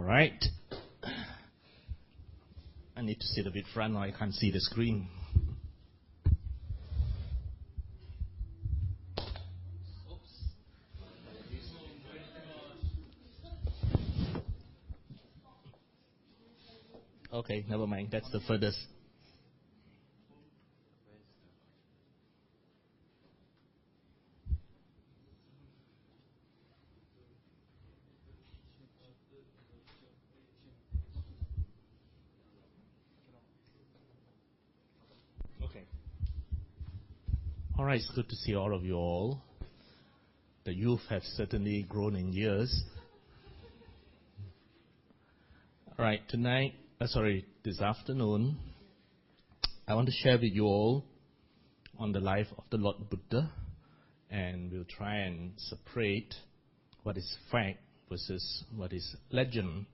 right. I need to sit a bit front or I can't see the screen. Okay, never mind. That's the furthest. Okay. All right, it's good to see all of you all. The youth have certainly grown in years. All right, this afternoon, I want to share with you all on the life of the Lord Buddha, and we'll try and separate what is fact versus what is legend.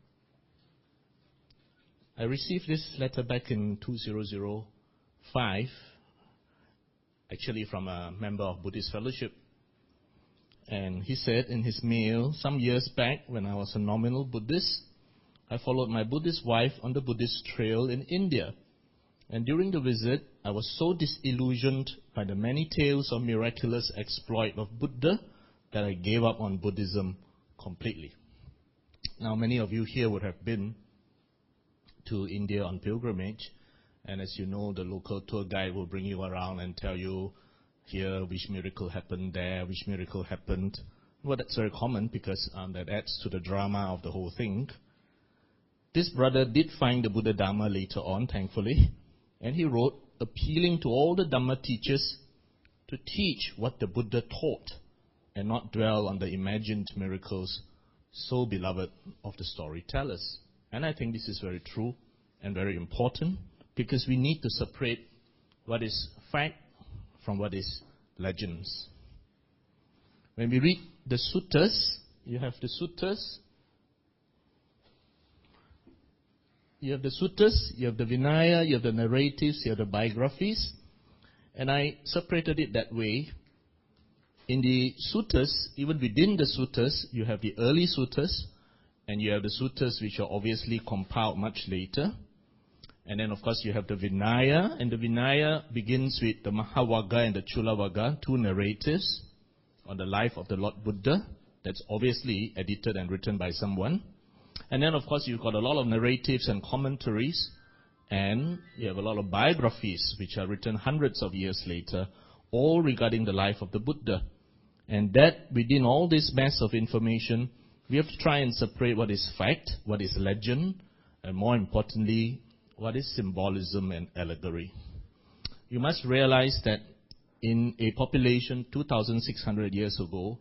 I received this letter back in 2005, actually from a member of Buddhist fellowship. And he said in his mail, some years back when I was a nominal Buddhist, I followed my Buddhist wife on the Buddhist trail in India. And during the visit, I was so disillusioned by the many tales of miraculous exploit of Buddha that I gave up on Buddhism completely. Now, many of you here would have been to India on pilgrimage. And as you know, the local tour guide will bring you around and tell you here which miracle happened there, which miracle happened. Well, that's very common because that adds to the drama of the whole thing. This brother did find the Buddha Dhamma later on, thankfully, and he wrote appealing to all the Dhamma teachers to teach what the Buddha taught and not dwell on the imagined miracles so beloved of the storytellers. And I think this is very true and very important because we need to separate what is fact from what is legends. When we read the suttas, you have the suttas, you have the Vinaya, you have the narratives, you have the biographies. And I separated it that way. In the suttas, even within the suttas, you have the early suttas, and you have the suttas which are obviously compiled much later. And then, of course, you have the Vinaya, and the Vinaya begins with the Mahavagga and the Chulavagga, two narratives on the life of the Lord Buddha. That's obviously edited and written by someone. And then, of course, you've got a lot of narratives and commentaries, and you have a lot of biographies which are written hundreds of years later, all regarding the life of the Buddha. And that, within all this mass of information, we have to try and separate what is fact, what is legend, and more importantly, what is symbolism and allegory. You must realize that in a population 2,600 years ago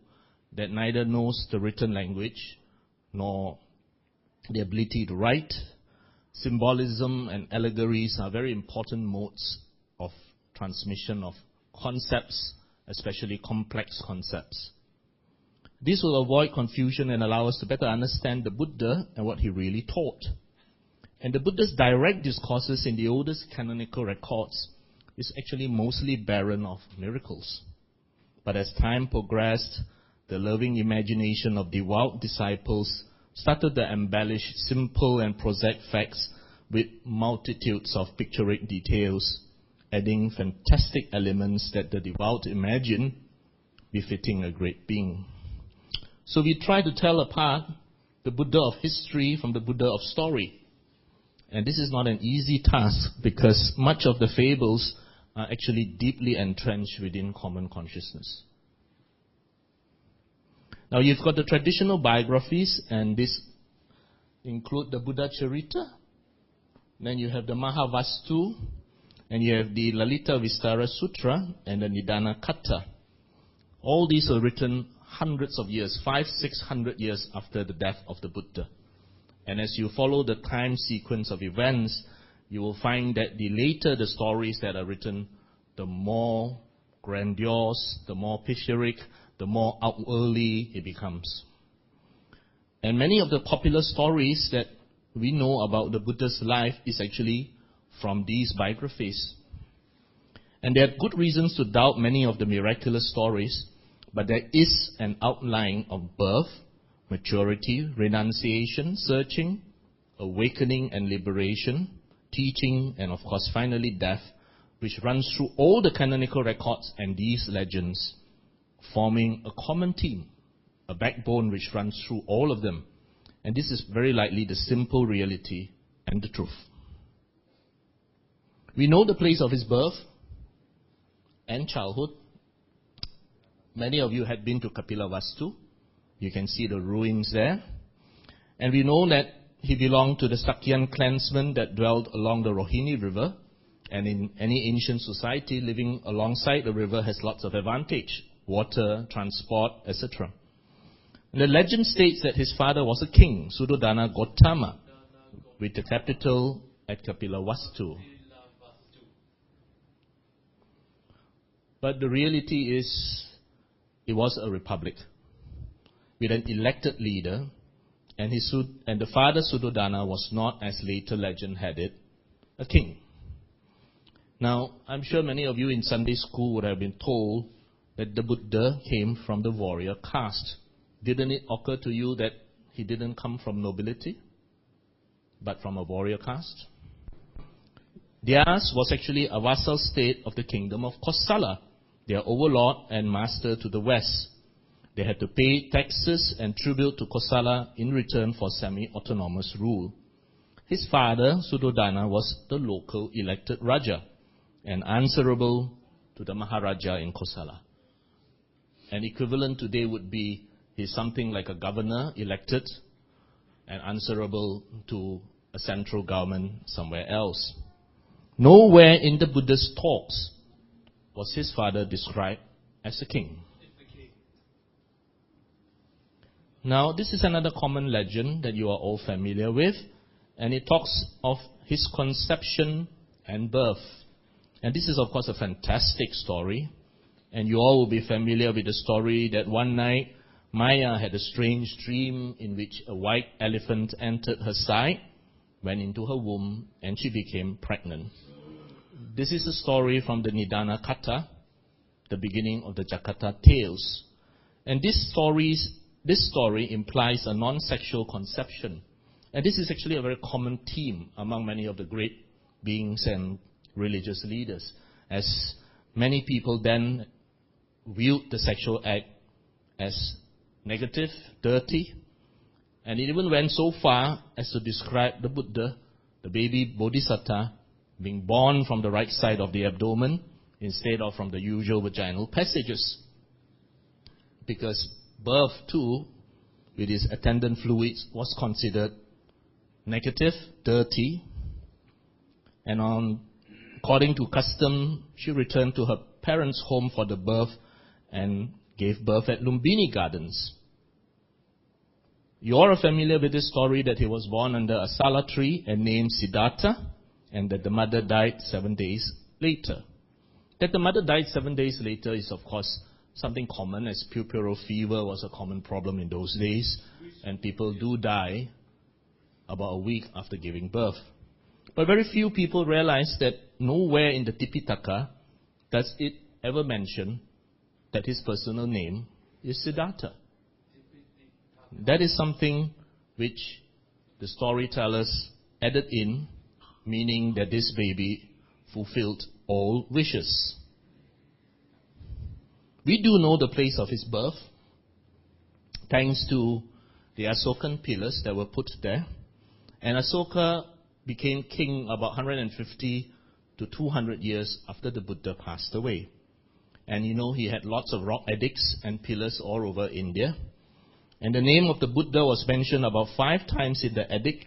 that neither knows the written language nor the ability to write, symbolism and allegories are very important modes of transmission of concepts, especially complex concepts. This will avoid confusion and allow us to better understand the Buddha and what he really taught. And the Buddha's direct discourses in the oldest canonical records is actually mostly barren of miracles. But as time progressed, the loving imagination of devout disciples started to embellish simple and prosaic facts with multitudes of pictorial details, adding fantastic elements that the devout imagine befitting a great being. So we try to tell apart the Buddha of history from the Buddha of story. And this is not an easy task because much of the fables are actually deeply entrenched within common consciousness. Now you've got the traditional biographies, and this include the Buddha Charita. Then you have the Mahavastu, and you have the Lalita Vistara Sutra and the Nidana Katta. All these were written hundreds of years, 500-600 years after the death of the Buddha. And as you follow the time sequence of events, you will find that the later the stories that are written, the more grandiose, the more pictorial, the more outwardly it becomes. And many of the popular stories that we know about the Buddha's life is actually from these biographies. And there are good reasons to doubt many of the miraculous stories, but there is an outline of birth, maturity, renunciation, searching, awakening and liberation, teaching, and of course finally death, which runs through all the canonical records and these legends, forming a common theme, a backbone which runs through all of them. And this is very likely the simple reality and the truth. We know the place of his birth and childhood. Many of you had been to Kapilavastu. You can see the ruins there. And we know that he belonged to the Sakyan clansmen that dwelled along the Rohini River. And in any ancient society, living alongside the river has lots of advantage: water, transport, etc. And the legend states that his father was a king, Suddhodana Gautama, with the capital at Kapilavastu. But the reality is, it was a republic with an elected leader, and the father Suddhodana was not, as later legend had it, a king. Now, I'm sure many of you in Sunday school would have been told that the Buddha came from the warrior caste. Didn't it occur to you that he didn't come from nobility, but from a warrior caste? Theirs was actually a vassal state of the kingdom of Kosala, their overlord and master to the west. They had to pay taxes and tribute to Kosala in return for semi-autonomous rule. His father, Suddhodana, was the local elected Raja and answerable to the Maharaja in Kosala. An equivalent today would be he's something like a governor elected and answerable to a central government somewhere else. Nowhere in the Buddhist talks was his father described as a king. Now, this is another common legend that you are all familiar with, and it talks of his conception and birth. And this is, of course, a fantastic story, and you all will be familiar with the story that one night Maya had a strange dream in which a white elephant entered her side, went into her womb, and she became pregnant. This is a story from the Nidana Katha, the beginning of the Jakarta Tales. And this story implies a non-sexual conception. And this is actually a very common theme among many of the great beings and religious leaders, as many people then viewed the sexual act as negative, dirty, and it even went so far as to describe the Buddha, the baby Bodhisattva, being born from the right side of the abdomen instead of from the usual vaginal passages. Because birth too, with its attendant fluids, was considered negative, dirty, and according to custom, she returned to her parents' home for the birth and gave birth at Lumbini Gardens. You all are familiar with this story that he was born under a sala tree and named Siddhartha, and that the mother died 7 days later. That the mother died 7 days later is, of course, something common, as puerperal fever was a common problem in those days, and people do die about a week after giving birth. But very few people realize that nowhere in the Tipitaka does it ever mention that his personal name is Siddhartha. That is something which the storytellers added in, meaning that this baby fulfilled all wishes. We do know the place of his birth, thanks to the Asokan pillars that were put there. And Asoka became king about 150 to 200 years after the Buddha passed away. And you know, he had lots of rock edicts and pillars all over India. And the name of the Buddha was mentioned about 5 times in the edict.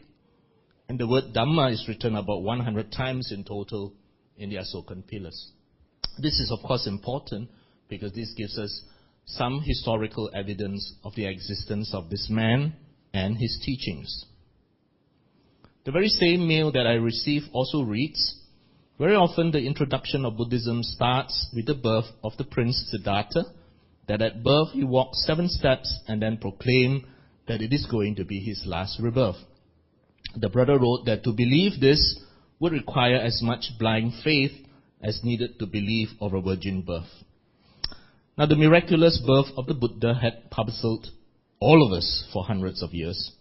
And the word Dhamma is written about 100 times in total in the Asokan pillars. This is, of course, important because this gives us some historical evidence of the existence of this man and his teachings. The very same mail that I received also reads, very often the introduction of Buddhism starts with the birth of the Prince Siddhartha, that at birth he walked 7 steps and then proclaimed that it is going to be his last rebirth. The brother wrote that to believe this would require as much blind faith as needed to believe of a virgin birth. Now, the miraculous birth of the Buddha had puzzled all of us, for hundreds of years.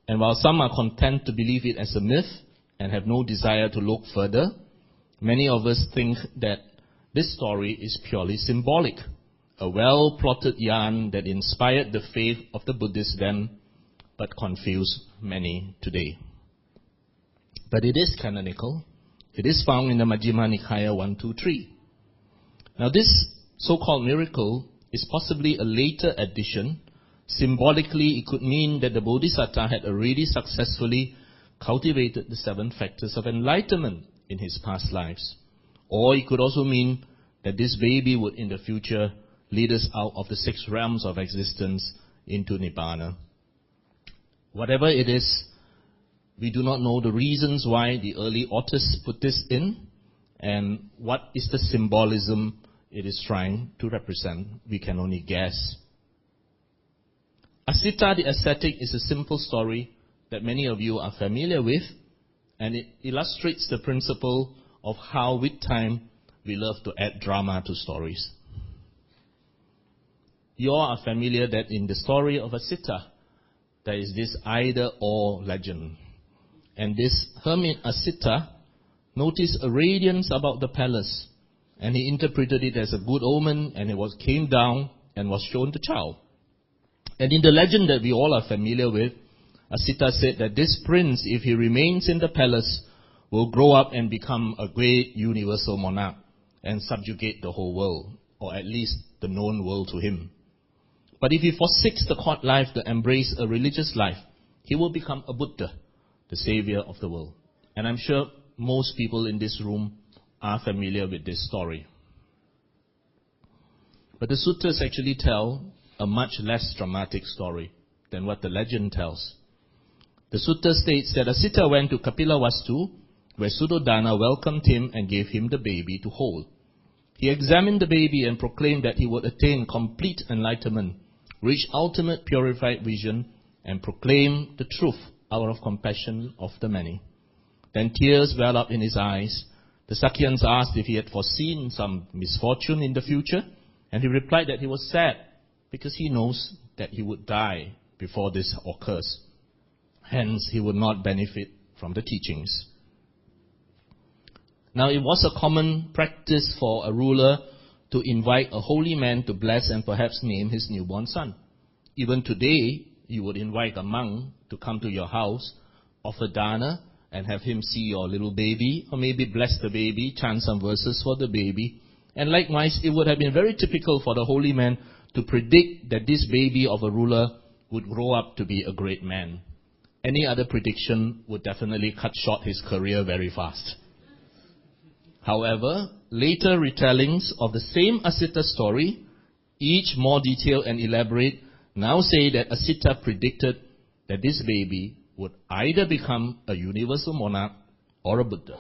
And while some are content to believe it as a myth and have no desire to look further, many of us think that this story is purely symbolic, a well-plotted yarn that inspired the faith of the Buddhists then, but confused many today. But it is canonical. It is found in the Majjhima Nikaya 123. Now this so-called miracle is possibly a later addition. Symbolically, it could mean that the Bodhisattva had already successfully cultivated the 7 factors of enlightenment in his past lives. Or it could also mean that this baby would in the future lead us out of the 6 realms of existence into Nibbana. Whatever it is, we do not know the reasons why the early authors put this in, and what is the symbolism it is trying to represent. We can only guess. Asita the ascetic is a simple story that many of you are familiar with, and it illustrates the principle of how with time we love to add drama to stories. You all are familiar that in the story of Asita, there is this either-or legend. And this hermit Asita noticed a radiance about the palace, and he interpreted it as a good omen, and it came down and was shown the child. And in the legend that we all are familiar with, Asita said that this prince, if he remains in the palace, will grow up and become a great universal monarch and subjugate the whole world, or at least the known world to him. But if he forsakes the court life to embrace a religious life, he will become a Buddha, the savior of the world. And I'm sure most people in this room are familiar with this story. But the sutras actually tell a much less dramatic story than what the legend tells. The sutta states that Asita went to Kapilavastu, where Suddhodana welcomed him and gave him the baby to hold. He examined the baby and proclaimed that he would attain complete enlightenment, reach ultimate purified vision, and proclaim the truth out of compassion of the many. Then tears welled up in his eyes. The Sakyans asked if he had foreseen some misfortune in the future, and he replied that he was sad because he knows that he would die before this occurs. Hence, he would not benefit from the teachings. Now, it was a common practice for a ruler to invite a holy man to bless and perhaps name his newborn son. Even today, you would invite a monk to come to your house, offer dana, and have him see your little baby, or maybe bless the baby, chant some verses for the baby. And likewise, it would have been very typical for the holy man to predict that this baby of a ruler would grow up to be a great man. Any other prediction would definitely cut short his career very fast. However, later retellings of the same Asita story, each more detailed and elaborate, now say that Asita predicted that this baby would either become a universal monarch or a Buddha.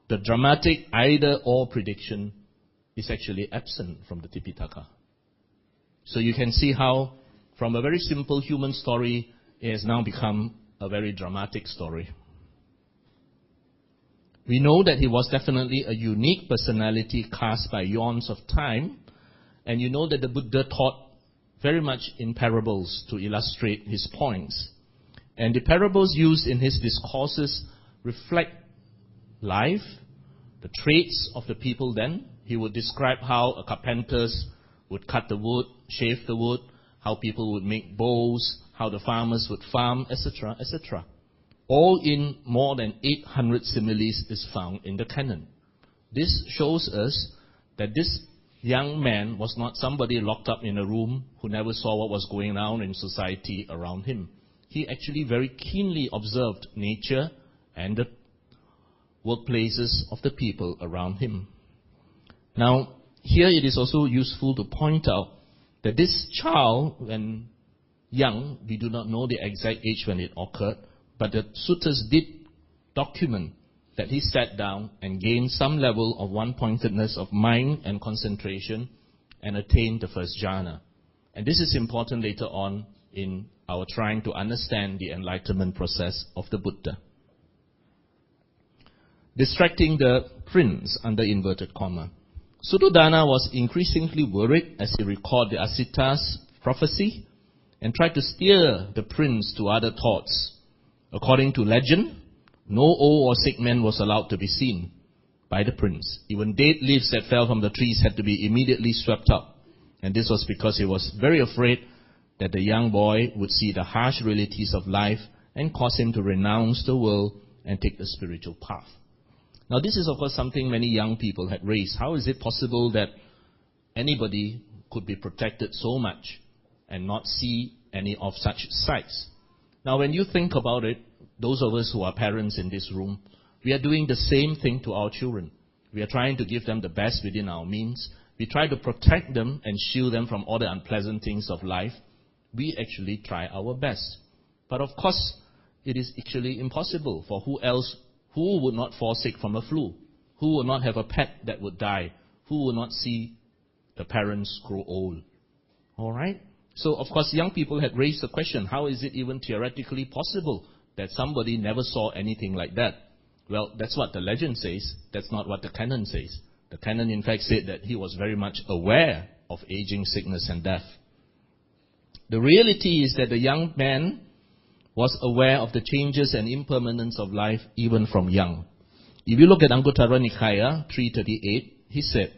The dramatic either-or prediction is actually absent from the Tipitaka. So you can see how, from a very simple human story, it has now become a very dramatic story. We know that he was definitely a unique personality cast by eons of time, and you know that the Buddha taught very much in parables to illustrate his points. And the parables used in his discourses reflect life, the traits of the people then. He would describe how carpenters would cut the wood, shave the wood, how people would make bows, how the farmers would farm, etc., etc. All in more than 800 similes is found in the canon. This shows us that this young man was not somebody locked up in a room who never saw what was going on in society around him. He actually very keenly observed nature and the workplaces of the people around him. Now, here it is also useful to point out that this child, when young, we do not know the exact age when it occurred, but the sutras did document that he sat down and gained some level of one-pointedness of mind and concentration and attained the first jhana. And this is important later on in our trying to understand the enlightenment process of the Buddha. Distracting the prince under inverted comma. Suddhodana was increasingly worried as he recalled the Asita's prophecy, and tried to steer the prince to other thoughts. According to legend, no old or sick man was allowed to be seen by the prince. Even dead leaves that fell from the trees had to be immediately swept up. And this was because he was very afraid that the young boy would see the harsh realities of life and cause him to renounce the world and take the spiritual path. Now this is of course something many young people had raised. How is it possible that anybody could be protected so much and not see any of such sights? Now when you think about it, those of us who are parents in this room, we are doing the same thing to our children. We are trying to give them the best within our means. We try to protect them and shield them from all the unpleasant things of life. We actually try our best. But of course, it is actually impossible for who would not fall sick from a flu? Who would not have a pet that would die? Who would not see the parents grow old? All right? So, of course, young people had raised the question, how is it even theoretically possible that somebody never saw anything like that? Well, that's what the legend says. That's not what the canon says. The canon, in fact, said that he was very much aware of aging, sickness, and death. The reality is that the young man was aware of the changes and impermanence of life even from young. If you look at Anguttara Nikaya 338, he said,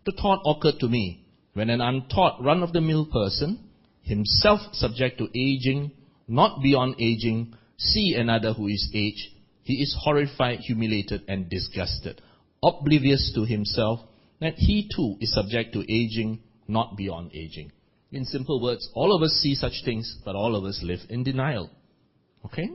the thought occurred to me, when an untaught, run-of-the-mill person, himself subject to aging, not beyond aging, see another who is aged, he is horrified, humiliated, and disgusted, oblivious to himself that he too is subject to aging, not beyond aging. In simple words, all of us see such things, but all of us live in denial. Okay?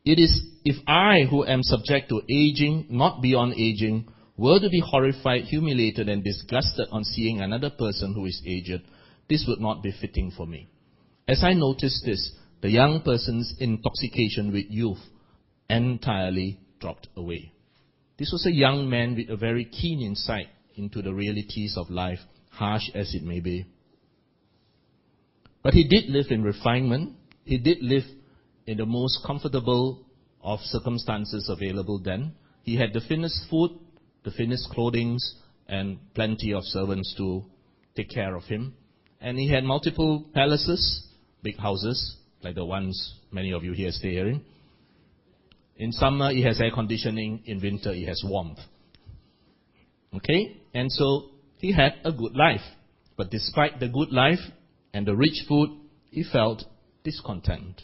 It is if I, who am subject to aging, not beyond aging, were to be horrified, humiliated, and disgusted on seeing another person who is aged, this would not be fitting for me. As I noticed this, the young person's intoxication with youth entirely dropped away. This was a young man with a very keen insight into the realities of life, harsh as it may be. But he did live in refinement. He did live in the most comfortable of circumstances available then. He had the finest food, the finest clothing, and plenty of servants to take care of him. And he had multiple palaces, big houses, like the ones many of you here stay in. In summer, he has air conditioning. In winter, he has warmth. Okay? And so, he had a good life. But despite the good life and the rich food, he felt discontent.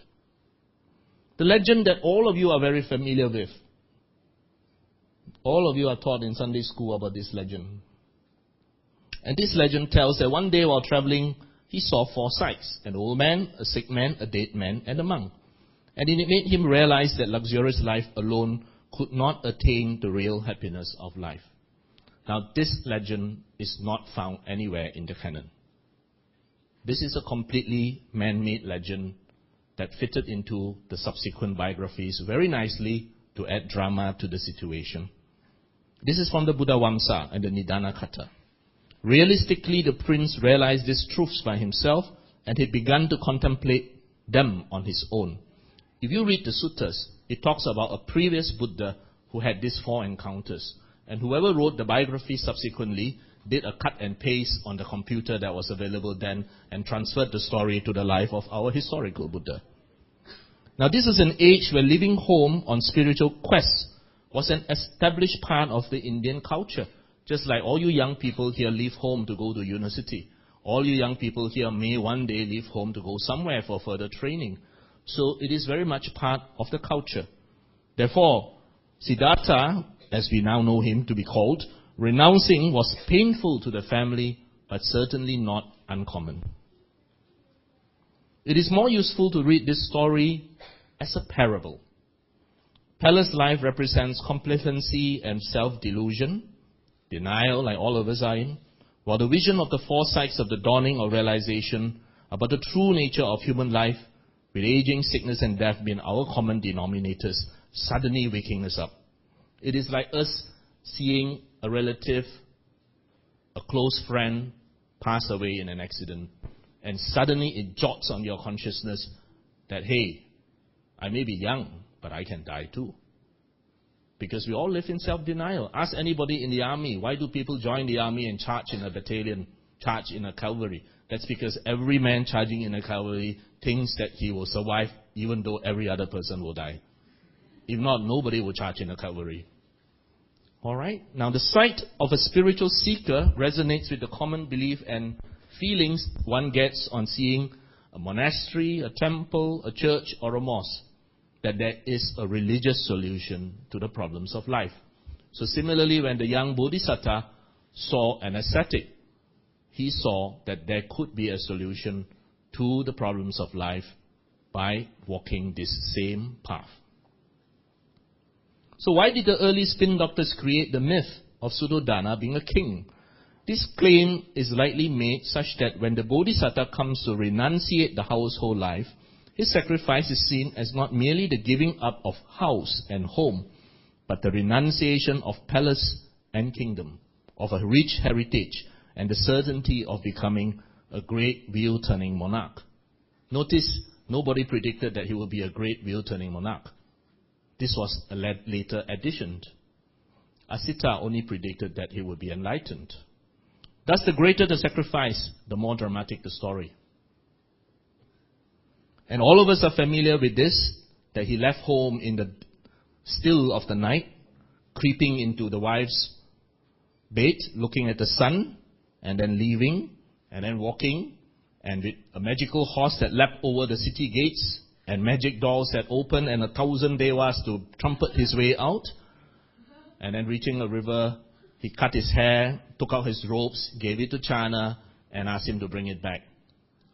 The legend that all of you are very familiar with. All of you are taught in Sunday school about this legend. And this legend tells that one day while traveling, he saw 4 sights. An old man, a sick man, a dead man, and a monk. And it made him realize that luxurious life alone could not attain the real happiness of life. Now, this legend is not found anywhere in the canon. This is a completely man-made legend that fitted into the subsequent biographies very nicely to add drama to the situation. This is from the Buddha Vamsa and the Nidana Katha. Realistically, the prince realized these truths by himself and he began to contemplate them on his own. If you read the suttas, it talks about a previous Buddha who had these 4 encounters. And whoever wrote the biography subsequently did a cut and paste on the computer that was available then and transferred the story to the life of our historical Buddha. Now this is an age where living home on spiritual quests was an established part of the Indian culture. Just like all you young people here leave home to go to university. All you young people here may one day leave home to go somewhere for further training. So it is very much part of the culture. Therefore, Siddhartha, as we now know him to be called, renouncing was painful to the family, but certainly not uncommon. It is more useful to read this story as a parable. Palace life represents complacency and self-delusion, denial like all of us are in, while the vision of the 4 sights of the dawning of realization about the true nature of human life, with aging, sickness, and death being our common denominators, suddenly waking us up. It is like us seeing a relative, a close friend, pass away in an accident. And suddenly it jots on your consciousness that, hey, I may be young, but I can die too. Because we all live in self-denial. Ask anybody in the army, why do people join the army and charge in a battalion charge in a cavalry. That's because every man charging in a cavalry thinks that he will survive even though every other person will die. If not, nobody will charge in a cavalry. Alright? Now the sight of a spiritual seeker resonates with the common belief and feelings one gets on seeing a monastery, a temple, a church, or a mosque, that there is a religious solution to the problems of life. So similarly, when the young Bodhisattva saw an ascetic, he saw that there could be a solution to the problems of life by walking this same path. So why did the early spin doctors create the myth of Suddhodana being a king? This claim is likely made such that when the Bodhisattva comes to renunciate the household life, his sacrifice is seen as not merely the giving up of house and home, but the renunciation of palace and kingdom, of a rich heritage, and the certainty of becoming a great wheel-turning monarch. Notice, nobody predicted that he would be a great wheel-turning monarch. This was a later addition. Asita only predicted that he would be enlightened. Thus, the greater the sacrifice, the more dramatic the story. And all of us are familiar with this, that he left home in the still of the night, creeping into the wife's bed, looking at the sun, and then leaving, and then walking, and with a magical horse that leapt over the city gates, and magic doors that opened, and 1,000 devas to trumpet his way out. And then reaching a river, he cut his hair, took out his robes, gave it to Chana, and asked him to bring it back.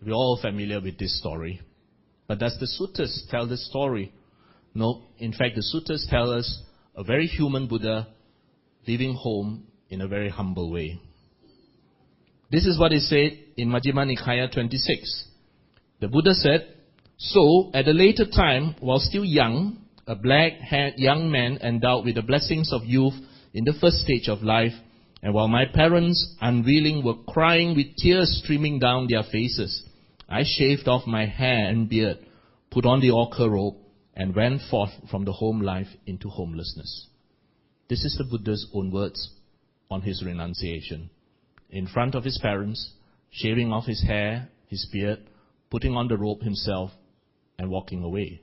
We're all familiar with this story. But does the suttas tell this story? No. In fact, the suttas tell us a very human Buddha leaving home in a very humble way. This is what is said in Majjhima Nikaya 26. The Buddha said, "So, at a later time, while still young, a black-haired young man endowed with the blessings of youth in the first stage of life, and while my parents, unwilling, were crying with tears streaming down their faces, I shaved off my hair and beard, put on the ochre robe, and went forth from the home life into homelessness." This is the Buddha's own words on his renunciation. In front of his parents, shaving off his hair, his beard, putting on the robe himself, and walking away.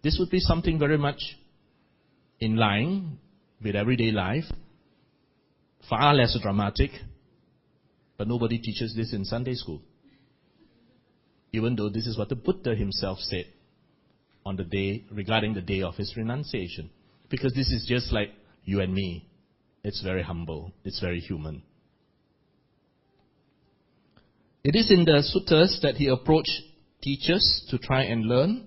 This would be something very much in line with everyday life, far less dramatic, but nobody teaches this in Sunday school. Even though this is what the Buddha himself said on the day, regarding the day of his renunciation. Because this is just like you and me. It's very humble. It's very human. It is in the suttas that he approached teachers to try and learn,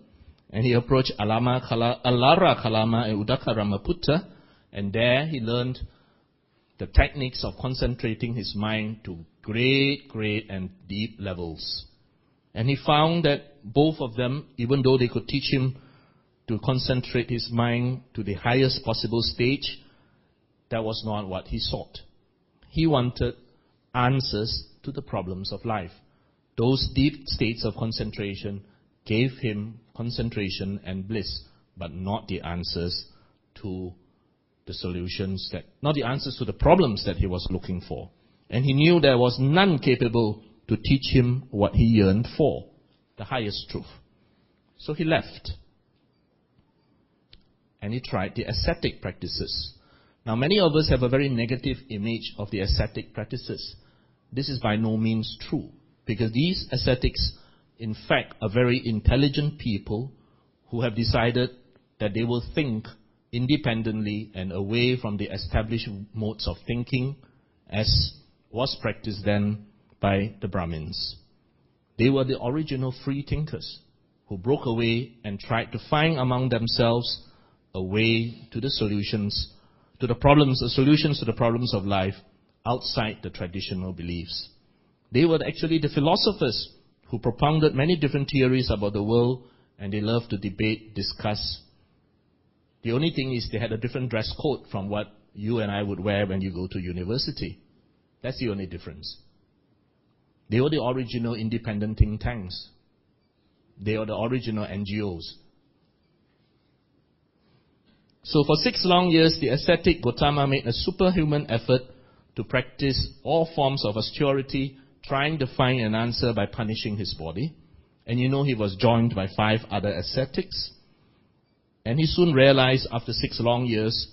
and he approached Alara Kalama and Udakarama, and there he learned the techniques of concentrating his mind to great and deep levels. And he found that both of them, even though they could teach him to concentrate his mind to the highest possible stage, that was not what he sought. He wanted answers to the problems of life. Those deep states of concentration gave him concentration and bliss, but not the answers to the solutions not the answers to the problems that he was looking for. And he knew there was none capable to teach him what he yearned for, the highest truth. So he left. And he tried the ascetic practices. Now, many of us have a very negative image of the ascetic practices. This is by no means true, because these ascetics, in fact, are very intelligent people who have decided that they will think independently and away from the established modes of thinking as was practiced then by the Brahmins. They were the original free thinkers who broke away and tried to find among themselves a way to the solutions to the problems of life outside the traditional beliefs. They were actually the philosophers who propounded many different theories about the world, and they loved to debate, discuss. The only thing is they had a different dress code from what you and I would wear when you go to university. That's the only difference. They were the original independent think tanks. They are the original NGOs. So for 6 long years, the ascetic Gautama made a superhuman effort to practice all forms of austerity, trying to find an answer by punishing his body. And you know he was joined by 5 other ascetics. And he soon realized after 6 long years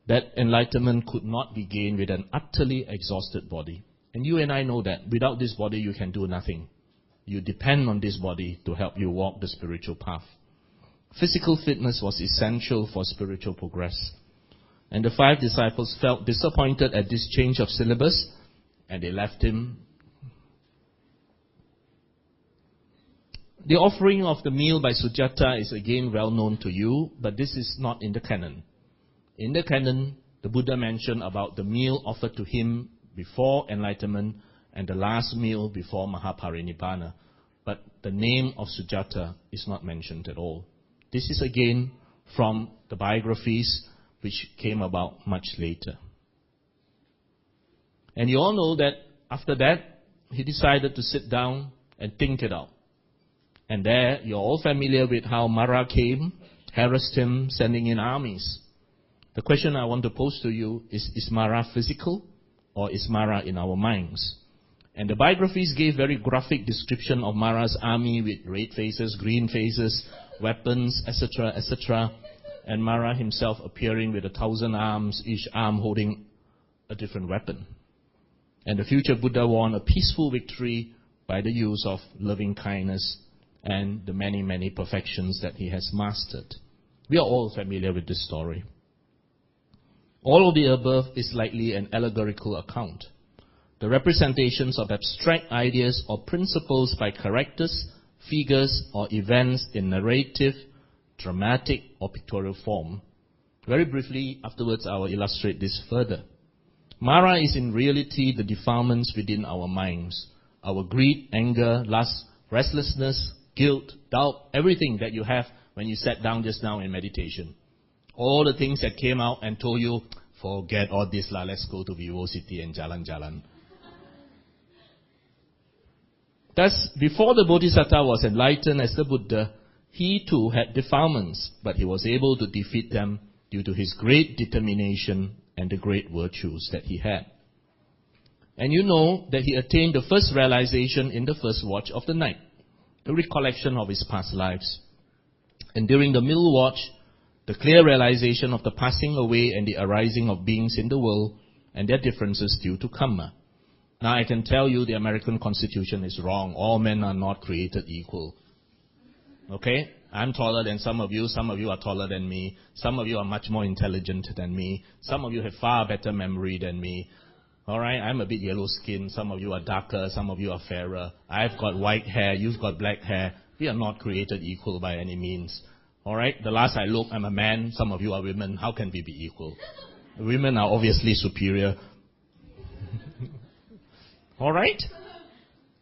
that enlightenment could not be gained with an utterly exhausted body. And you and I know that without this body you can do nothing. You depend on this body to help you walk the spiritual path. Physical fitness was essential for spiritual progress. And the 5 disciples felt disappointed at this change of syllabus, and they left him. The offering of the meal by Sujata is again well known to you, but this is not in the canon. In the canon, the Buddha mentioned about the meal offered to him before enlightenment and the last meal before Mahaparinibbana. But the name of Sujata is not mentioned at all. This is again from the biographies which came about much later. And you all know that after that, he decided to sit down and think it out. And there, you're all familiar with how Mara came, harassed him, sending in armies. The question I want to pose to you is Mara physical or is Mara in our minds? And the biographies gave very graphic description of Mara's army with red faces, green faces, weapons, etc., etc. And Mara himself appearing with 1,000 arms, each arm holding a different weapon. And the future Buddha won a peaceful victory by the use of loving kindness and the many, many perfections that he has mastered. We are all familiar with this story. All of the above is likely an allegorical account. The representations of abstract ideas or principles by characters, figures, or events in narrative, dramatic, or pictorial form. Very briefly, afterwards I will illustrate this further. Mara is in reality the defilements within our minds. Our greed, anger, lust, restlessness, guilt, doubt, everything that you have when you sat down just now in meditation. All the things that came out and told you, forget all this lah, let's go to Vivo City and jalan-jalan. Thus, before the Bodhisattva was enlightened as the Buddha, he too had defilements, but he was able to defeat them due to his great determination and the great virtues that he had. And you know that he attained the first realization in the first watch of the night, the recollection of his past lives. And during the middle watch, the clear realization of the passing away and the arising of beings in the world and their differences due to karma. Now I can tell you the American Constitution is wrong. All men are not created equal. Okay? I'm taller than some of you are taller than me, some of you are much more intelligent than me, some of you have far better memory than me. Alright, I'm a bit yellow skinned, some of you are darker, some of you are fairer. I've got white hair, you've got black hair. We are not created equal by any means. Alright, the last I looked, I'm a man, some of you are women. How can we be equal? Women are obviously superior. Alright?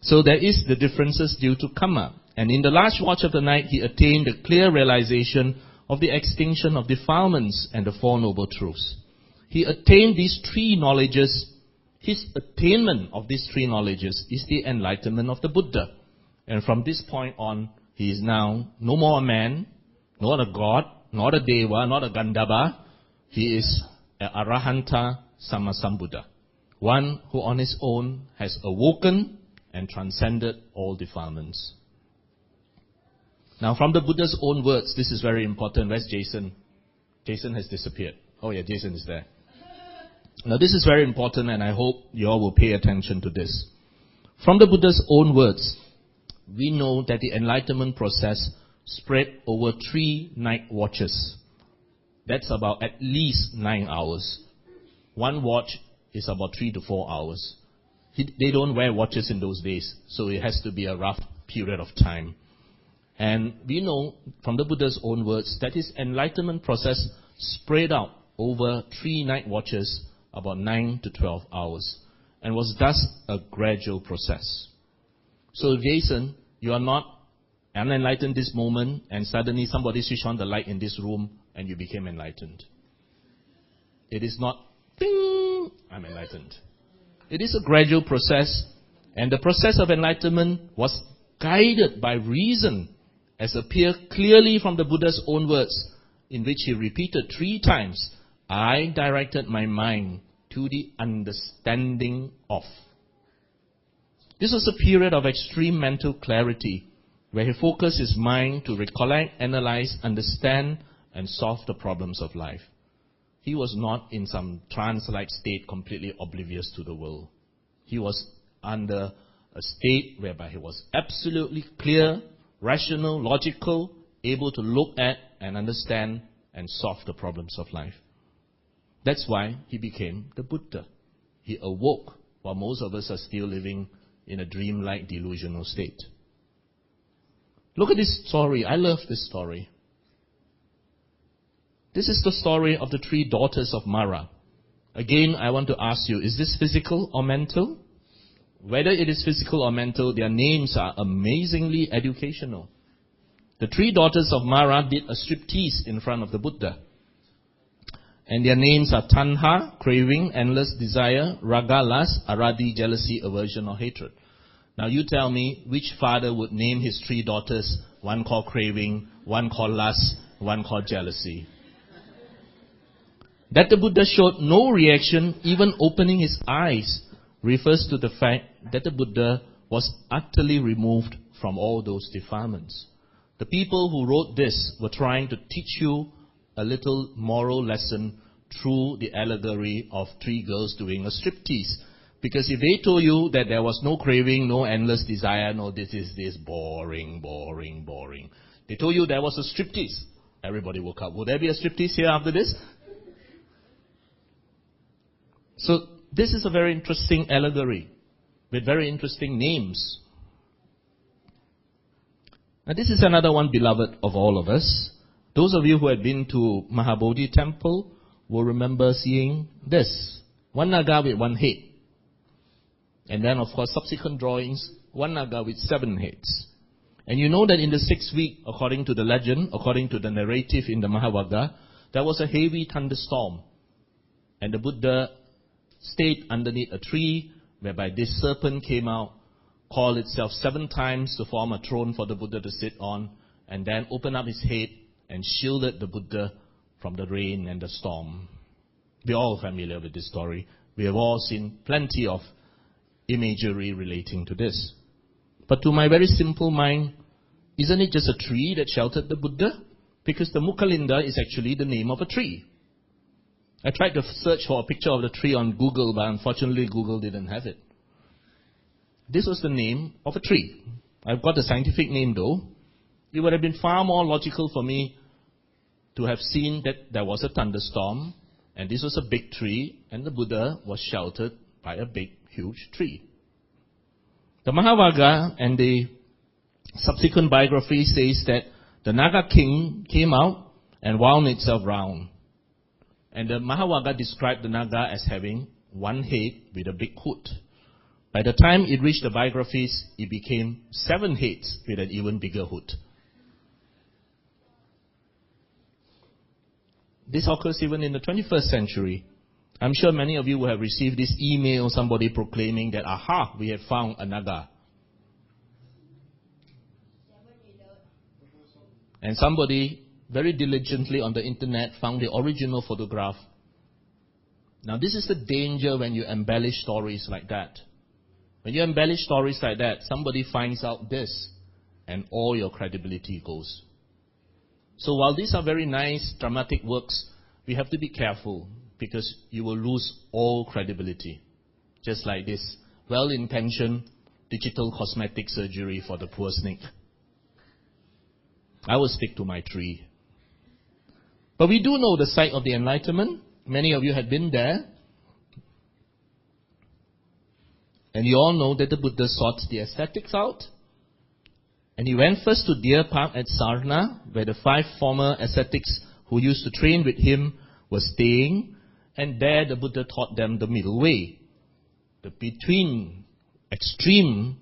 So there is the differences due to karma. And in the last watch of the night, he attained the clear realization of the extinction of defilements and the Four Noble Truths. He attained these 3 knowledges. His attainment of these 3 knowledges is the enlightenment of the Buddha. And from this point on, he is now no more a man, not a god, not a deva, not a gandhava. He is an arahanta sammasambuddha, one who on his own has awoken and transcended all defilements. Now from the Buddha's own words, this is very important. Where's Jason? Jason has disappeared. Oh yeah, Jason is there. Now this is very important and I hope you all will pay attention to this. From the Buddha's own words, we know that the enlightenment process spread over 3 night watches. That's about at least 9 hours. One watch is about 3 to 4 hours. They don't wear watches in those days, so it has to be a rough period of time. And we know from the Buddha's own words that his enlightenment process spread out over 3 night watches, about 9 to 12 hours, and was thus a gradual process. So Jason, you are not unenlightened this moment, and suddenly somebody switched on the light in this room, and you became enlightened. It is not, ding, I'm enlightened. It is a gradual process, and the process of enlightenment was guided by reason, as appear clearly from the Buddha's own words, in which he repeated 3 times, I directed my mind to the understanding of. This was a period of extreme mental clarity, where he focused his mind to recollect, analyze, understand, and solve the problems of life. He was not in some trance-like state, completely oblivious to the world. He was under a state whereby he was absolutely clear, rational, logical, able to look at and understand and solve the problems of life. That's why he became the Buddha. He awoke, while most of us are still living in a dreamlike, delusional state. Look at this story. I love this story. This is the story of the 3 daughters of Mara. Again, I want to ask you, is this physical or mental? Whether it is physical or mental, their names are amazingly educational. The 3 daughters of Mara did a striptease in front of the Buddha. And their names are Tanha, craving, endless desire, Raga, lust, Aradi, jealousy, aversion, or hatred. Now you tell me, which father would name his 3 daughters, one called craving, one called lust, one called jealousy? That the Buddha showed no reaction, even opening his eyes, refers to the fact that the Buddha was utterly removed from all those defilements. The people who wrote this were trying to teach you a little moral lesson through the allegory of 3 girls doing a striptease. Because if they told you that there was no craving, no endless desire, no this is this, boring, boring, boring. They told you there was a striptease. Everybody woke up. Would there be a striptease here after this? So this is a very interesting allegory with very interesting names. Now this is another one beloved of all of us. Those of you who had been to Mahabodhi temple will remember seeing this. 1 naga with 1 head. And then, of course, subsequent drawings, 1 naga with 7 heads. And you know that in the 6th week, according to the legend, according to the narrative in the Mahavagga, there was a heavy thunderstorm. And the Buddha stayed underneath a tree, whereby this serpent came out, called itself 7 times to form a throne for the Buddha to sit on, and then opened up his head and shielded the Buddha from the rain and the storm. We're all familiar with this story. We have all seen plenty of imagery relating to this. But to my very simple mind, isn't it just a tree that sheltered the Buddha? Because the Mukhalinda is actually the name of a tree. I tried to search for a picture of the tree on Google, but unfortunately Google didn't have it. This was the name of a tree. I've got the scientific name though. It would have been far more logical for me to have seen that there was a thunderstorm, and this was a big tree, and the Buddha was sheltered by a big, huge tree. The Mahavagga and the subsequent biography says that the Naga king came out and wound itself round. And the Mahavagga described the Naga as having 1 head with a big hood. By the time it reached the biographies, it became 7 heads with an even bigger hood. This occurs even in the 21st century. I'm sure many of you will have received this email, somebody proclaiming that, aha, we have found a Naga. And somebody very diligently on the internet found the original photograph. Now this is the danger when you embellish stories like that. When you embellish stories like that, somebody finds out this, and all your credibility goes. So while these are very nice, dramatic works, we have to be careful, because you will lose all credibility. Just like this well-intentioned digital cosmetic surgery for the poor snake. I will stick to my tree. But we do know the site of the Enlightenment. Many of you had been there. And you all know that the Buddha sought the ascetics out. And he went first to Deer Park at Sarna, where the 5 former ascetics who used to train with him were staying. And there the Buddha taught them the middle way. Between extreme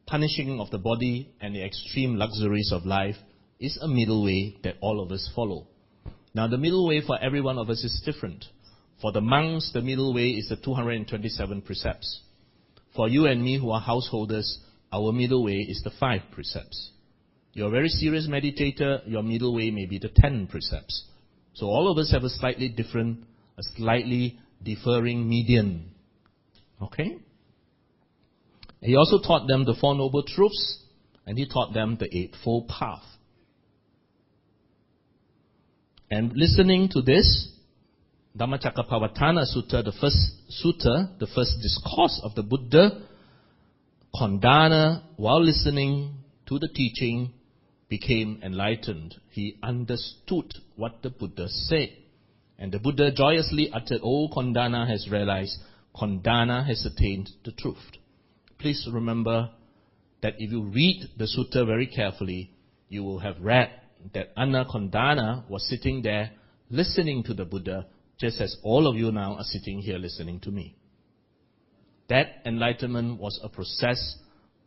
punishing of the body and the extreme luxuries of life is a middle way that all of us follow. Now the middle way for every one of us is different. For the monks, the middle way is the 227 precepts. For you and me who are householders, our middle way is the 5 precepts. You're a very serious meditator, your middle way may be the 10 precepts. So all of us have a slightly different, a slightly differing median. Okay? He also taught them the Four Noble Truths, and he taught them the Eightfold Path. And listening to this, Dhammacakkappavattana Sutta, the first discourse of the Buddha, Kondana, while listening to the teaching, became enlightened. He understood what the Buddha said. And the Buddha joyously uttered, "Oh, Kondana has realized, Kondana has attained the truth." Please remember that if you read the sutta very carefully, you will have read that Anna Kondana was sitting there listening to the Buddha, just as all of you now are sitting here listening to me. That enlightenment was a process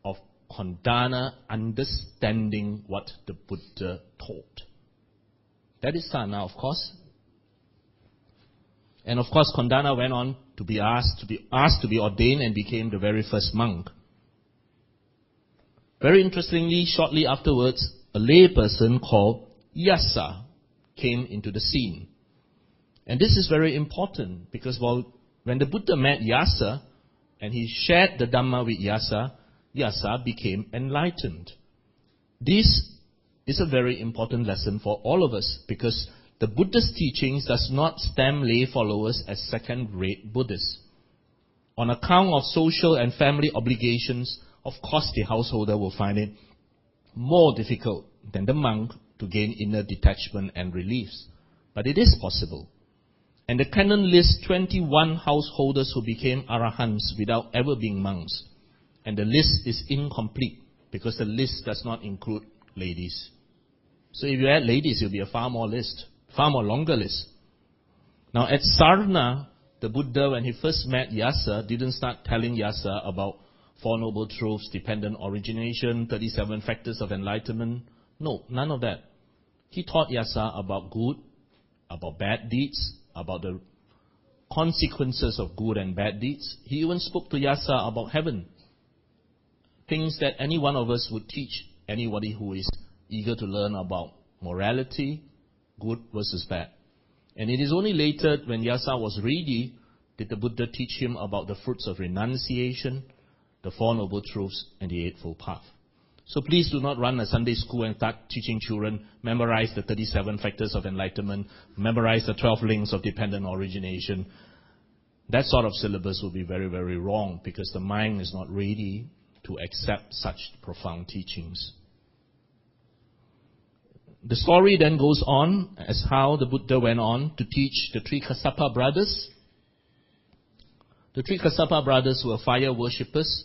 of Kondana understanding what the Buddha taught. That is Sana, of course. And of course, Kondana went on to be asked to be ordained and became the very first monk. Very interestingly, shortly afterwards, a lay person called Yasa came into the scene. And this is very important because when the Buddha met Yasa and he shared the Dhamma with Yasa, Yasa became enlightened. This is a very important lesson for all of us because the Buddha's teachings does not stamp lay followers as second-rate Buddhists. On account of social and family obligations, of course the householder will find it more difficult than the monk to gain inner detachment and reliefs. But it is possible. And the canon lists 21 householders who became arahants without ever being monks. And the list is incomplete because the list does not include ladies. So if you add ladies, it will be a far more longer list. Now at Sarna, the Buddha, when he first met Yasa, didn't start telling Yasa about Four Noble Truths, dependent origination, 37 factors of enlightenment. No, none of that. He taught Yasa about good, about bad deeds, about the consequences of good and bad deeds. He even spoke to Yasa about heaven. Things that any one of us would teach anybody who is eager to learn about morality, good versus bad. And it is only later, when Yasa was ready, did the Buddha teach him about the fruits of renunciation, the Four Noble Truths, and the Eightfold Path. So please do not run a Sunday school and start teaching children, memorize the 37 factors of enlightenment, memorize the 12 links of dependent origination. That sort of syllabus will be very, very wrong because the mind is not ready to accept such profound teachings. The story then goes on as how the Buddha went on to teach the three Kassapa brothers. The three Kassapa brothers were fire worshippers,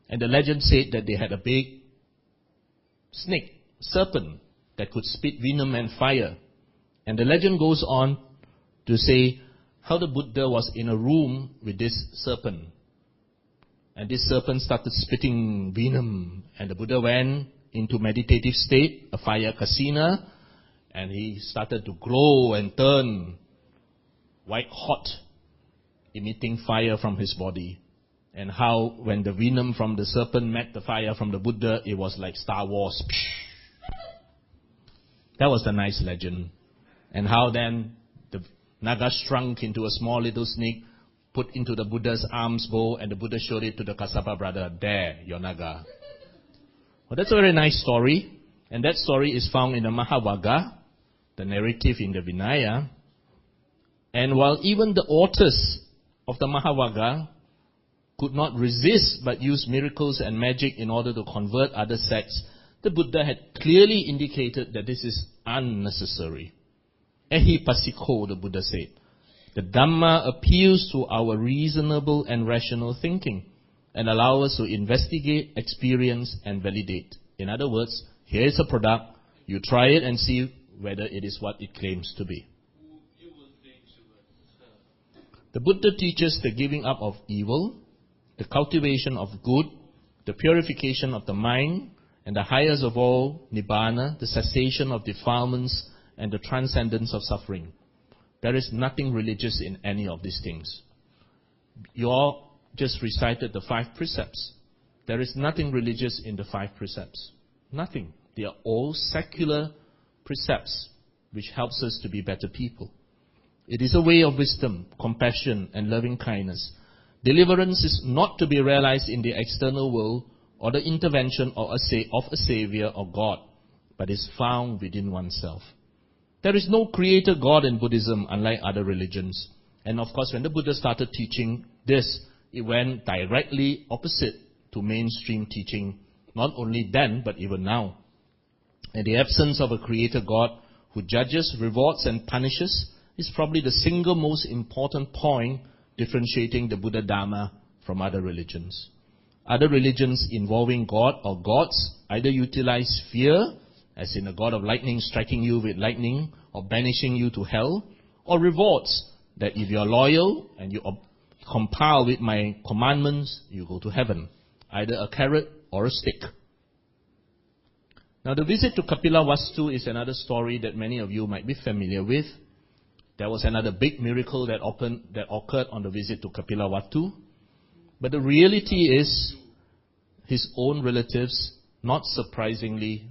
and the legend said that they had a big serpent, that could spit venom and fire. And the legend goes on to say how the Buddha was in a room with this serpent. And this serpent started spitting venom, and the Buddha went into meditative state, a fire kasina, and he started to glow and turn white hot, emitting fire from his body. And how when the venom from the serpent met the fire from the Buddha, it was like Star Wars. That was the nice legend. And how then the naga shrunk into a small little snake, put into the Buddha's arms bowl, and the Buddha showed it to the Kassapa brother. There, your naga. Well, that's a very nice story. And that story is found in the Mahavagga, the narrative in the Vinaya. And while even the authors of the Mahavagga could not resist but use miracles and magic in order to convert other sects, the Buddha had clearly indicated that this is unnecessary. Ehi pasiko, the Buddha said. The Dhamma appeals to our reasonable and rational thinking and allows us to investigate, experience, and validate. In other words, here is a product, you try it and see whether it is what it claims to be. The Buddha teaches the giving up of evil, the cultivation of good, the purification of the mind, and the highest of all, Nibbana, the cessation of defilements, and the transcendence of suffering. There is nothing religious in any of these things. You all just recited the 5 precepts. There is nothing religious in the 5 precepts. Nothing. They are all secular precepts which helps us to be better people. It is a way of wisdom, compassion, and loving kindness. Deliverance is not to be realized in the external world or the intervention of a savior or God, but is found within oneself. There is no creator God in Buddhism, unlike other religions. And of course, when the Buddha started teaching this, it went directly opposite to mainstream teaching, not only then, but even now. And the absence of a creator God who judges, rewards, and punishes is probably the single most important point differentiating the Buddha Dharma from other religions. Other religions involving God or gods either utilize fear, as in a god of lightning striking you with lightning or banishing you to hell, or rewards, that if you are loyal and you comply with my commandments, you go to heaven, either a carrot or a stick. Now the visit to Kapilavastu is another story that many of you might be familiar with. There was another big miracle that occurred on the visit to Kapilavastu. But the reality is, his own relatives, not surprisingly,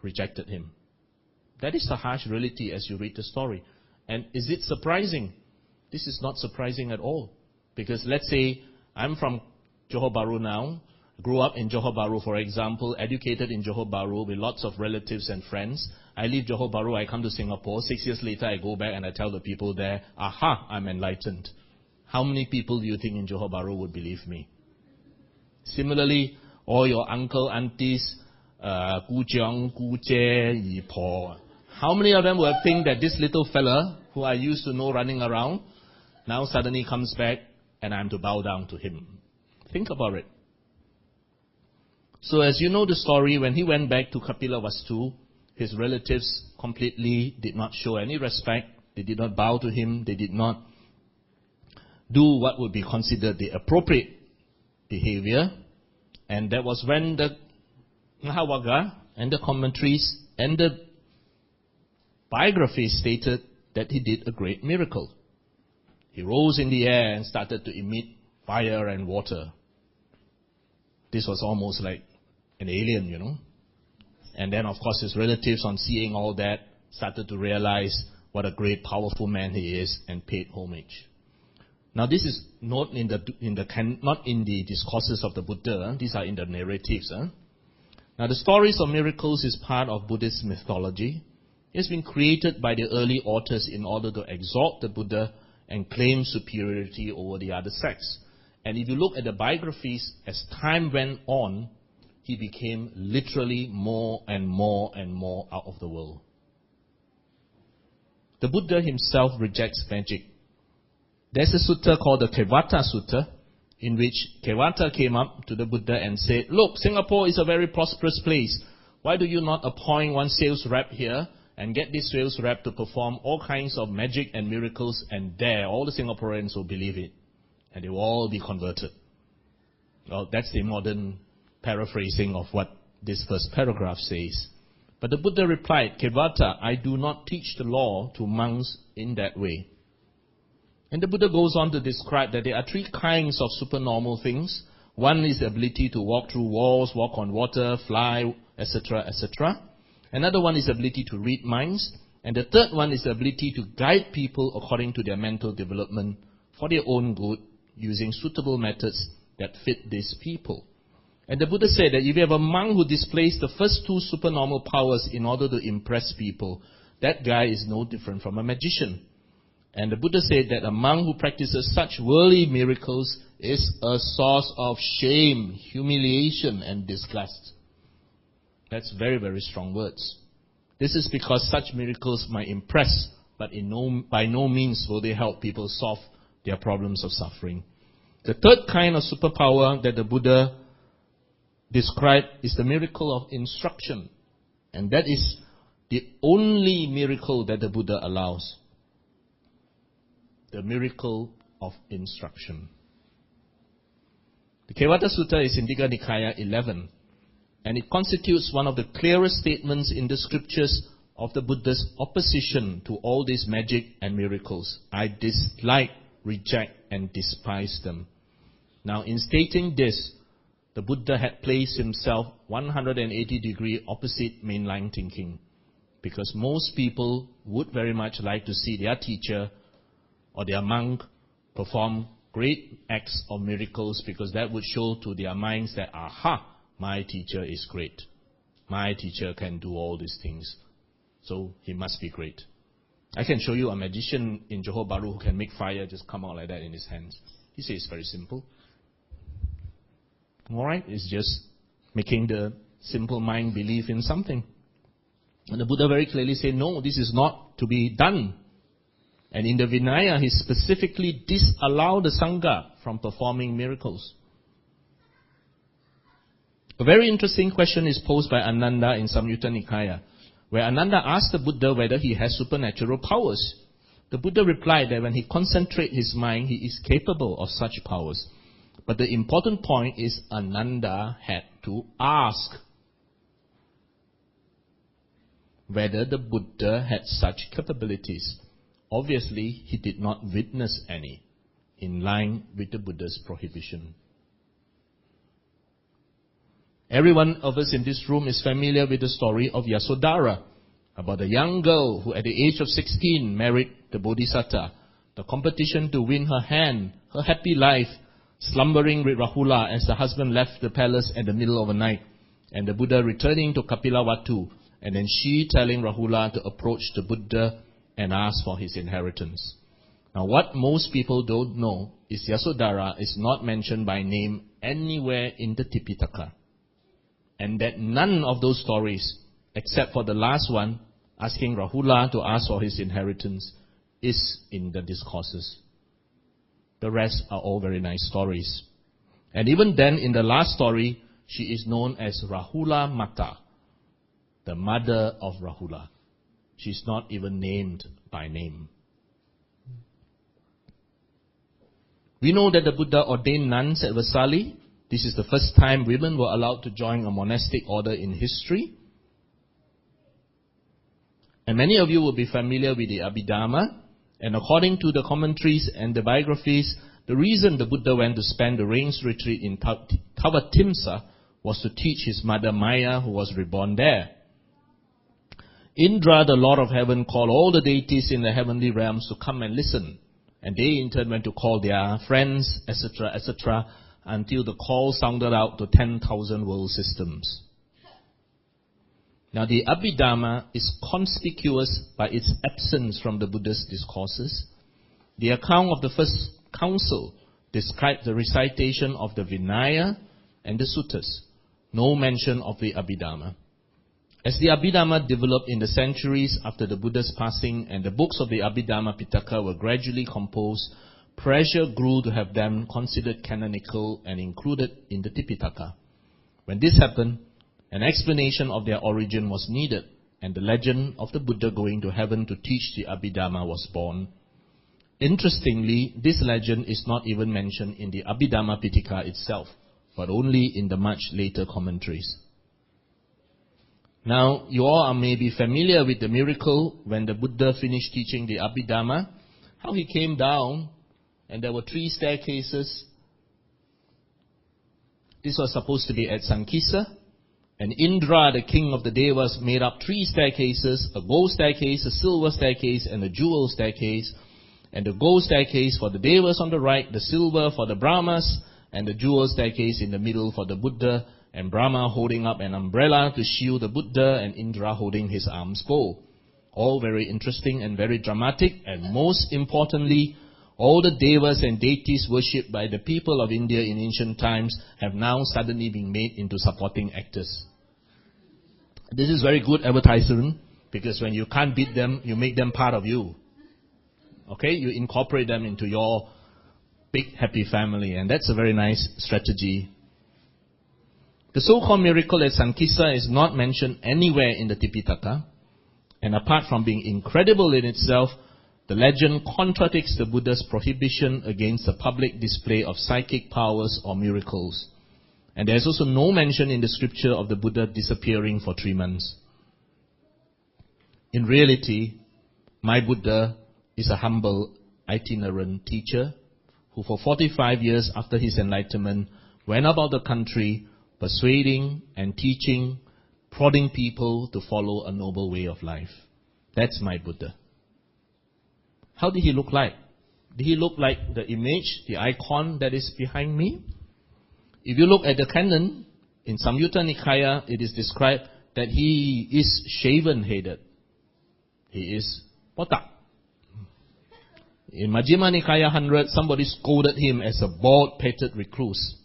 rejected him. That is the harsh reality as you read the story. And is it surprising? This is not surprising at all. Because let's say I'm from Johor Bahru now, grew up in Johor Bahru, for example, educated in Johor Bahru with lots of relatives and friends. I leave Johor Bahru, I come to Singapore. 6 years later, I go back and I tell the people there, aha, I'm enlightened. How many people do you think in Johor Bahru would believe me? Similarly, all your uncle, aunties, gu jiang, gu jie, yi po. How many of them will think that this little fella, who I used to know running around, now suddenly comes back and I'm to bow down to him? Think about it. So as you know the story, when he went back to Kapilavastu, his relatives completely did not show any respect. They did not bow to him. They did not do what would be considered the appropriate behavior. And that was when the Mahavaga and the commentaries and the biography stated that he did a great miracle. He rose in the air and started to emit fire and water. This was almost like an alien, you know. And then, of course, his relatives, on seeing all that, started to realize what a great, powerful man he is and paid homage. Now, this is not in the discourses of the Buddha. These are in the narratives. Now, the stories of miracles is part of Buddhist mythology. It's been created by the early authors in order to exalt the Buddha and claim superiority over the other sects. And if you look at the biographies, as time went on, he became literally more and more and more out of the world. The Buddha himself rejects magic. There's a sutta called the Kevata Sutta, in which Kevata came up to the Buddha and said, look, Singapore is a very prosperous place. Why do you not appoint one sales rep here and get this sales rep to perform all kinds of magic and miracles, and there all the Singaporeans will believe it, and they will all be converted. Well, that's the modern paraphrasing of what this first paragraph says. But the Buddha replied, Kevata, I do not teach the law to monks in that way. And the Buddha goes on to describe that there are three kinds of supernormal things. One is the ability to walk through walls, walk on water, fly, etc., etc. Another one is the ability to read minds. And the third one is the ability to guide people according to their mental development for their own good, using suitable methods that fit these people. And the Buddha said that if you have a monk who displays the first two supernormal powers in order to impress people, that guy is no different from a magician. And the Buddha said that a monk who practices such worldly miracles is a source of shame, humiliation, and disgust. That's very, very strong words. This is because such miracles might impress, but by no means will they help people solve their problems of suffering. The third kind of superpower that the Buddha described is the miracle of instruction. And that is the only miracle that the Buddha allows. The miracle of instruction. The Kevata Sutta is in Digha Nikaya 11, and it constitutes one of the clearest statements in the scriptures of the Buddha's opposition to all these magic and miracles. I dislike, reject, and despise them. Now, in stating this, the Buddha had placed himself 180-degree opposite mainline thinking, because most people would very much like to see their teacher or their monk perform great acts of miracles, because that would show to their minds that, aha, my teacher is great. My teacher can do all these things. So he must be great. I can show you a magician in Johor Bahru who can make fire just come out like that in his hands. He says it's very simple. Alright, it's just making the simple mind believe in something. And the Buddha very clearly said, no, this is not to be done. And in the Vinaya, he specifically disallowed the Sangha from performing miracles. A very interesting question is posed by Ananda in Samyutta Nikaya, where Ananda asked the Buddha whether he has supernatural powers. The Buddha replied that when he concentrates his mind, he is capable of such powers. But the important point is Ananda had to ask whether the Buddha had such capabilities. Obviously, he did not witness any, in line with the Buddha's prohibition. Every one of us in this room is familiar with the story of Yasodhara, about a young girl who at the age of 16 married the Bodhisattva. The competition to win her hand, her happy life, slumbering with Rahula as the husband left the palace at the middle of the night, and the Buddha returning to Kapilavatthu, and then she telling Rahula to approach the Buddha and ask for his inheritance. Now what most people don't know is Yasodhara is not mentioned by name anywhere in the Tipitaka. And that none of those stories, except for the last one, asking Rahula to ask for his inheritance, is in the discourses. The rest are all very nice stories. And even then, in the last story, she is known as Rahula Mata, the mother of Rahula. She's not even named by name. We know that the Buddha ordained nuns at Vesali. This is the first time women were allowed to join a monastic order in history. And many of you will be familiar with the Abhidhamma. And according to the commentaries and the biographies, the reason the Buddha went to spend the rains retreat in Tavatimsa was to teach his mother Maya, who was reborn there. Indra, the Lord of Heaven, called all the deities in the heavenly realms to come and listen. And they in turn went to call their friends, etc., etc., until the call sounded out to 10,000 world systems. Now the Abhidhamma is conspicuous by its absence from the Buddha's discourses. The account of the first council described the recitation of the Vinaya and the Suttas. No mention of the Abhidhamma. As the Abhidhamma developed in the centuries after the Buddha's passing and the books of the Abhidhamma Pitaka were gradually composed, pressure grew to have them considered canonical and included in the Tipitaka. When this happened, an explanation of their origin was needed, and the legend of the Buddha going to heaven to teach the Abhidhamma was born. Interestingly, this legend is not even mentioned in the Abhidhamma Pitaka itself, but only in the much later commentaries. Now, you all are maybe familiar with the miracle when the Buddha finished teaching the Abhidhamma, how he came down and there were 3 staircases. This was supposed to be at Sankisa, and Indra, the king of the Devas, made up 3 staircases, a gold staircase, a silver staircase, and a jewel staircase. And the gold staircase for the Devas on the right, the silver for the Brahmas, and the jewel staircase in the middle for the Buddha, and Brahma holding up an umbrella to shield the Buddha, and Indra holding his arms bow. All very interesting and very dramatic, and most importantly, all the devas and deities worshipped by the people of India in ancient times have now suddenly been made into supporting actors. This is very good advertisement, because when you can't beat them, you make them part of you. Okay, you incorporate them into your big happy family, and that's a very nice strategy. The so-called miracle at Sankisa is not mentioned anywhere in the Tipitaka, and apart from being incredible in itself, the legend contradicts the Buddha's prohibition against the public display of psychic powers or miracles. And there is also no mention in the scripture of the Buddha disappearing for 3 months. In reality, my Buddha is a humble, itinerant teacher who for 45 years after his enlightenment went about the country persuading and teaching, prodding people to follow a noble way of life. That's my Buddha. How did he look like? Did he look like the image, the icon that is behind me? If you look at the canon, in Samyutta Nikaya, it is described that he is shaven-headed. He is botak. In Majjhima Nikaya 100, somebody scolded him as a bald-pated recluse.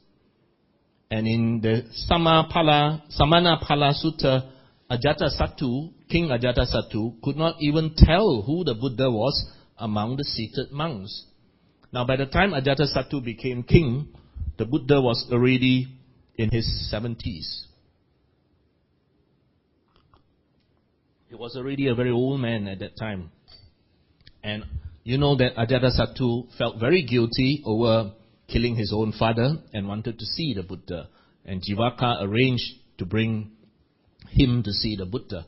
And in the Samanapala Sutta, Ajatasattu, King Ajatasattu, could not even tell who the Buddha was among the seated monks. Now, by the time Ajatasattu became king, the Buddha was already in his 70s. He was already a very old man at that time. And you know that Ajatasattu felt very guilty over killing his own father and wanted to see the Buddha. And Jivaka arranged to bring him to see the Buddha.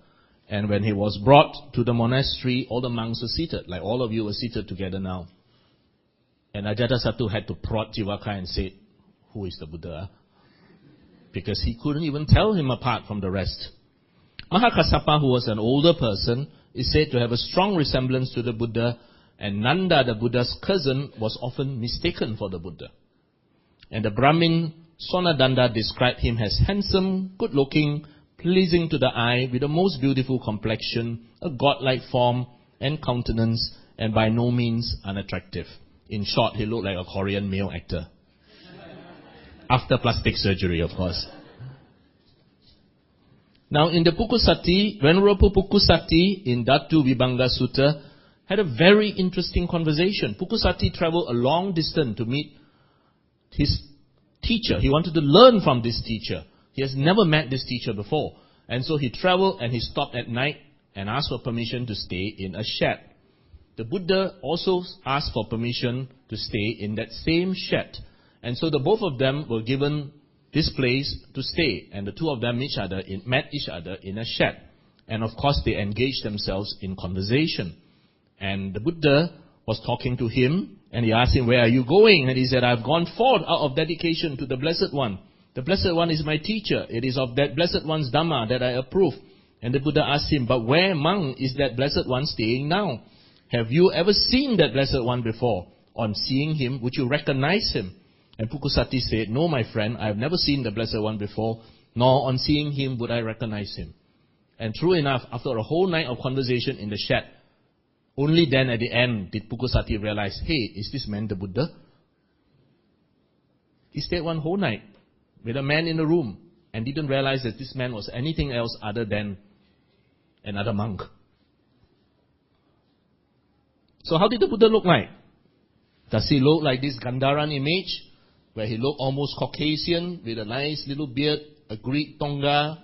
And when he was brought to the monastery, all the monks were seated, like all of you are seated together now. And Ajatasattu had to prod Jivaka and say, "Who is the Buddha?" Because he couldn't even tell him apart from the rest. Mahakassapa, who was an older person, is said to have a strong resemblance to the Buddha, and Nanda, the Buddha's cousin, was often mistaken for the Buddha. And the Brahmin Sonadanda described him as handsome, good-looking, pleasing to the eye, with the most beautiful complexion, a godlike form and countenance, and by no means unattractive. In short, he looked like a Korean male actor. After plastic surgery, of course. Now, in the Pukusati, Venerable Pukusati in Datu Vibhanga Sutta had a very interesting conversation. Pukusati traveled a long distance to meet his teacher. He wanted to learn from this teacher. He has never met this teacher before. And so he traveled and he stopped at night and asked for permission to stay in a shed. The Buddha also asked for permission to stay in that same shed. And so the both of them were given this place to stay. And the two of them met each other in a shed. And of course they engaged themselves in conversation. And the Buddha was talking to him, and he asked him, "Where are you going?" And he said, "I've gone forth out of dedication to the Blessed One. The Blessed One is my teacher. It is of that Blessed One's Dhamma that I approve." And the Buddha asked him, "But where among is that Blessed One staying now? Have you ever seen that Blessed One before? On seeing him, would you recognize him?" And Pukusati said, "No, my friend, I have never seen the Blessed One before, nor on seeing him would I recognize him." And true enough, after a whole night of conversation in the shed, only then at the end did Pukusati realize, "Hey, is this man the Buddha?" He stayed one whole night with a man in the room and didn't realize that this man was anything else other than another monk. So how did the Buddha look like? Does he look like this Gandharan image, where he looked almost Caucasian with a nice little beard, a Greek Tonga?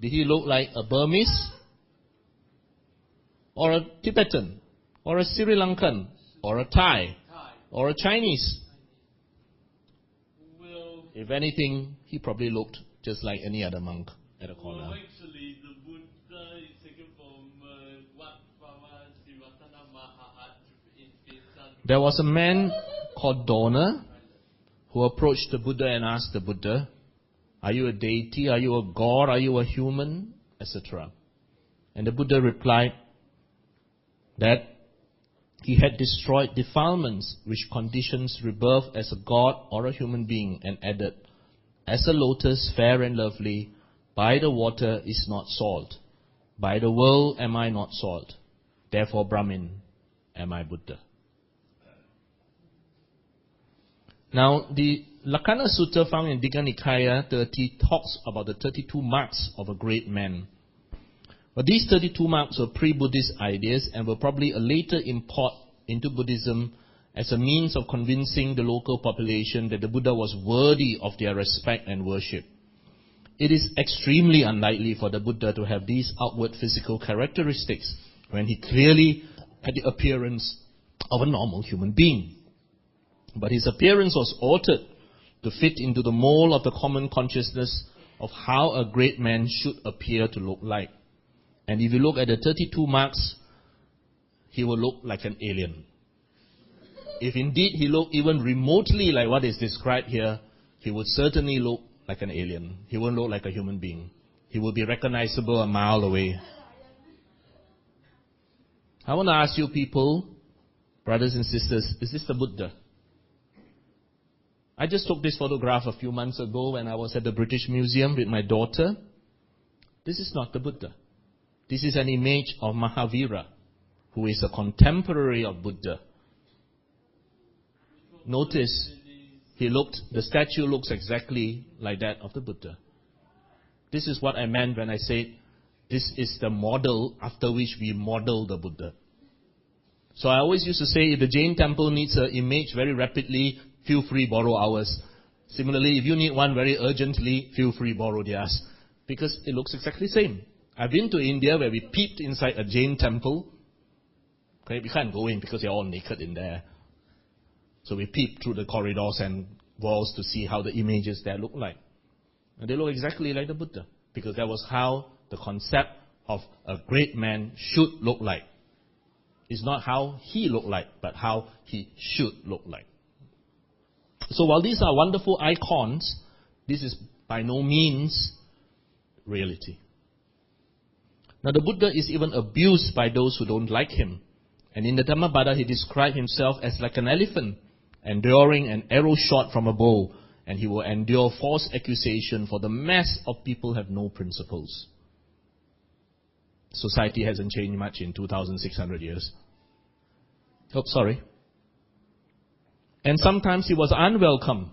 Did he look like a Burmese? Or a Tibetan? Or a Sri Lankan? Or a Thai? Or a Chinese? If anything, he probably looked just like any other monk at a corner. Well, actually, the Buddha is taken from what Baba Sivatana Mahat in There was a man called Dona who approached the Buddha and asked the Buddha, "Are you a deity? Are you a god? Are you a human?" etc. And the Buddha replied that he had destroyed defilements which conditions rebirth as a god or a human being, and added, "As a lotus fair and lovely, by the water is not salt. By the world am I not salt. Therefore, Brahmin, am I Buddha." Now, the Lakkhana Sutta found in Digha Nikaya 30 talks about the 32 marks of a great man. But these 32 marks were pre-Buddhist ideas and were probably a later import into Buddhism as a means of convincing the local population that the Buddha was worthy of their respect and worship. It is extremely unlikely for the Buddha to have these outward physical characteristics when he clearly had the appearance of a normal human being. But his appearance was altered to fit into the mold of the common consciousness of how a great man should appear to look like. And if you look at the 32 marks, he will look like an alien. If indeed he looked even remotely like what is described here, he would certainly look like an alien. He won't look like a human being. He will be recognizable a mile away. I want to ask you people, Brothers and sisters, is this the Buddha? I just took this photograph a few months ago when I was at the British Museum with my daughter. This is not the Buddha. This is an image of Mahavira, who is a contemporary of Buddha. Notice, the statue looks exactly like that of the Buddha. This is what I meant when I said, this is the model after which we model the Buddha. So I always used to say, if the Jain temple needs an image very rapidly, feel free, borrow ours. Similarly, if you need one very urgently, feel free, borrow theirs. Because it looks exactly the same. I've been to India where we peeped inside a Jain temple. Okay, we can't go in because they're all naked in there. So we peeped through the corridors and walls to see how the images there look like. And they look exactly like the Buddha. Because that was how the concept of a great man should look like. It's not how he looked like, but how he should look like. So while these are wonderful icons, this is by no means reality. Now the Buddha is even abused by those who don't like him. And in the Dhammapada he described himself as like an elephant, enduring an arrow shot from a bow, and he will endure false accusation, for the mass of people have no principles. Society hasn't changed much in 2,600 years. Oh, sorry. And sometimes he was unwelcome.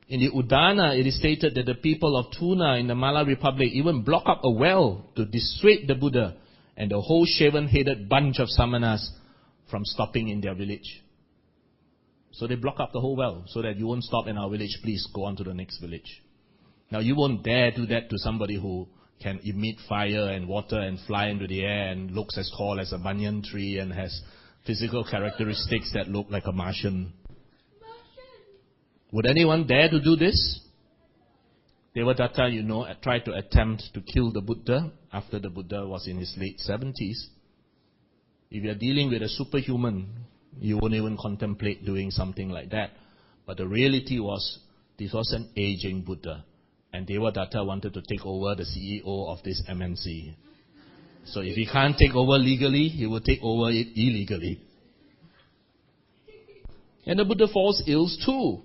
In the Udana, it is stated that the people of Tuna in the Mala Republic even block up a well to dissuade the Buddha and the whole shaven-headed bunch of samanas from stopping in their village. So they block up the whole well so that you won't stop in our village, please go on to the next village. Now you won't dare do that to somebody who can emit fire and water and fly into the air and looks as tall as a banyan tree and has physical characteristics that look like a Martian. Would anyone dare to do this? Devadatta, tried to attempt to kill the Buddha after the Buddha was in his late 70s. If you're dealing with a superhuman, you won't even contemplate doing something like that. But the reality was, this was an aging Buddha. And Devadatta wanted to take over the CEO of this MNC. So if he can't take over legally, he will take over it illegally. And the Buddha falls ill too.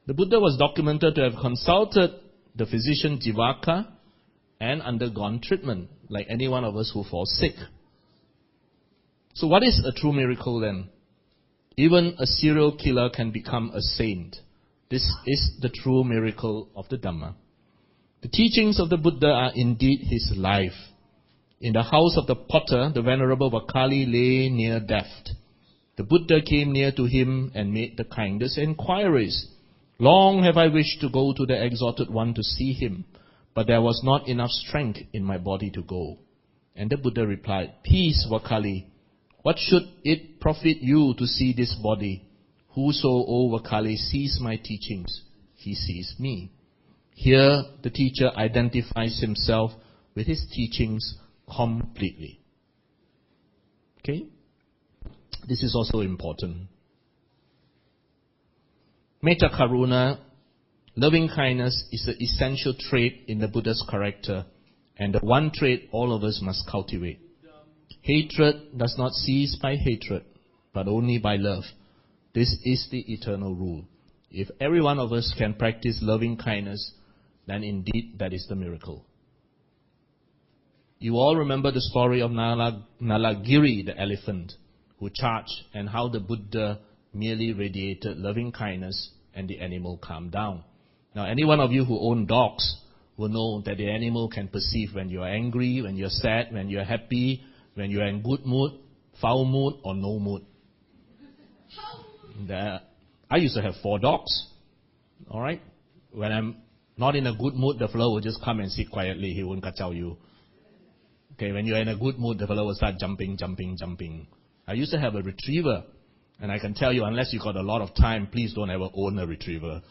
The Buddha was documented to have consulted the physician Jivaka and undergone treatment, like any one of us who falls sick. So what is a true miracle then? Even a serial killer can become a saint. This is the true miracle of the Dhamma. The teachings of the Buddha are indeed his life. In the house of the potter, the Venerable Vakali lay near death. The Buddha came near to him and made the kindest inquiries. Long have I wished to go to the exalted one to see him, but there was not enough strength in my body to go. And the Buddha replied, Peace, Vakali. What should it profit you to see this body? Whoso, O Vakali, sees my teachings, he sees me. Here, the teacher identifies himself with his teachings completely. Okay? This is also important. Metta Karuna, loving kindness, is the essential trait in the Buddha's character, and the one trait all of us must cultivate. Hatred does not cease by hatred, but only by love. This is the eternal rule. If every one of us can practice loving kindness, then indeed that is the miracle. You all remember the story of Nalagiri, the elephant, who charged, and how the Buddha merely radiated loving kindness and the animal calmed down. Now, any one of you who own dogs will know that the animal can perceive when you are angry, when you're sad, when you're happy, when you're in good mood, foul mood, or no mood. I used to have 4 dogs. All right? When I'm not in a good mood, the fellow will just come and sit quietly. He won't kacau you. Okay, when you're in a good mood, the fellow will start jumping. I used to have a retriever. And I can tell you, unless you got a lot of time, please don't ever own a retriever.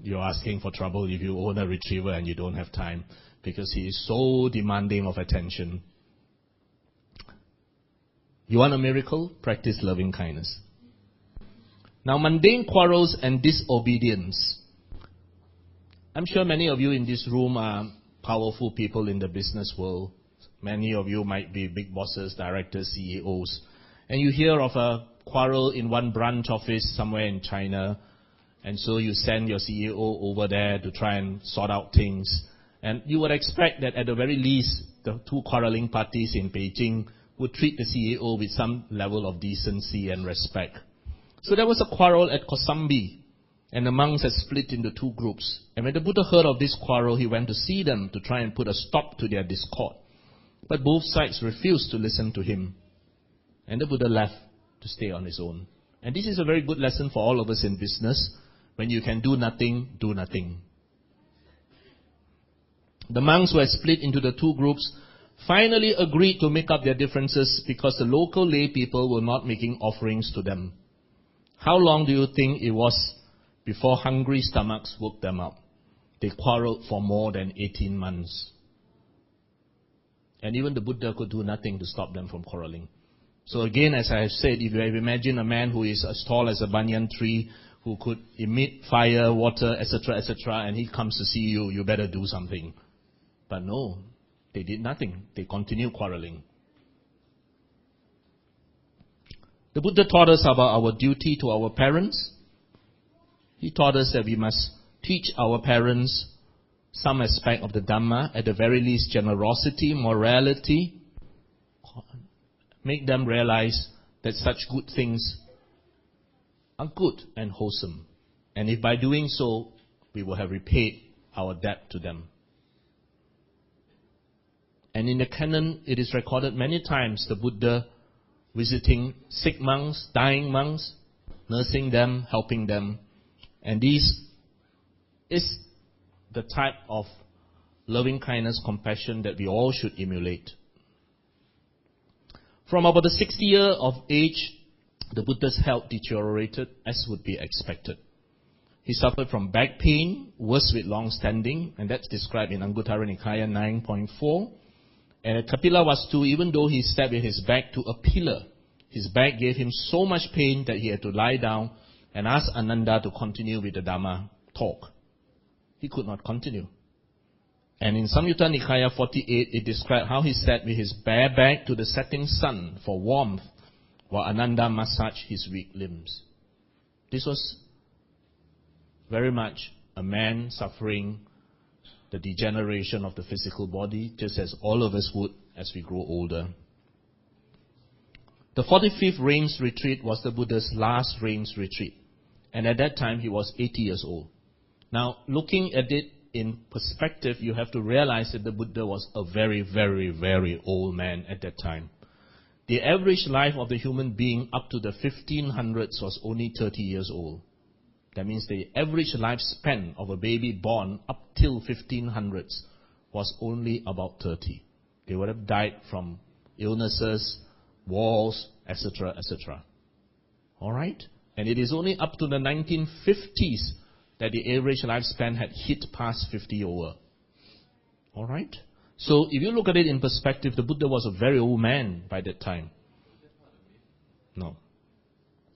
You're asking for trouble if you own a retriever and you don't have time. Because he is so demanding of attention. You want a miracle? Practice loving kindness. Now, mundane quarrels and disobedience. I'm sure many of you in this room are powerful people in the business world. Many of you might be big bosses, directors, CEOs. And you hear of a quarrel in one branch office somewhere in China, and so you send your CEO over there to try and sort out things. And you would expect that at the very least, the two quarreling parties in Beijing would treat the CEO with some level of decency and respect. So there was a quarrel at Kosambi, and the monks had split into two groups. And when the Buddha heard of this quarrel, he went to see them to try and put a stop to their discord. But both sides refused to listen to him. And the Buddha left to stay on his own. And this is a very good lesson for all of us in business. When you can do nothing, do nothing. The monks who had split into the two groups finally agreed to make up their differences because the local lay people were not making offerings to them. How long do you think it was before hungry stomachs woke them up? They quarreled for more than 18 months. And even the Buddha could do nothing to stop them from quarreling. So again, as I have said, if you have imagined a man who is as tall as a banyan tree, who could emit fire, water, etc., and he comes to see you, you better do something. But no, they did nothing. They continued quarreling. The Buddha taught us about our duty to our parents. He taught us that we must teach our parents some aspect of the Dhamma, at the very least generosity, morality, make them realize that such good things are good and wholesome. And if by doing so, we will have repaid our debt to them. And in the canon, it is recorded many times the Buddha visiting sick monks, dying monks, nursing them, helping them. And this is the type of loving kindness, compassion that we all should emulate. From about the 60th year of age, the Buddha's health deteriorated as would be expected. He suffered from back pain, worse with long standing, and that's described in Anguttara Nikaya 9.4. And at Kapilavastu, even though he stepped with his back to a pillar, his back gave him so much pain that he had to lie down and ask Ananda to continue with the Dhamma talk. He could not continue. And in Samyutta Nikaya 48, it described how he sat with his bare back to the setting sun for warmth, while Ananda massaged his weak limbs. This was very much a man suffering the degeneration of the physical body, just as all of us would as we grow older. The 45th Rains Retreat was the Buddha's last Rains Retreat. And at that time, he was 80 years old. Now, looking at it in perspective, you have to realize that the Buddha was a very, very, very old man at that time. The average life of the human being up to the 1500s was only 30 years old. That means the average lifespan of a baby born up till 1500s was only about 30. They would have died from illnesses, wars, etc., etc. All right? And it is only up to the 1950s that the average lifespan had hit past 50 over. All right? So if you look at it in perspective, the Buddha was a very old man by that time. No.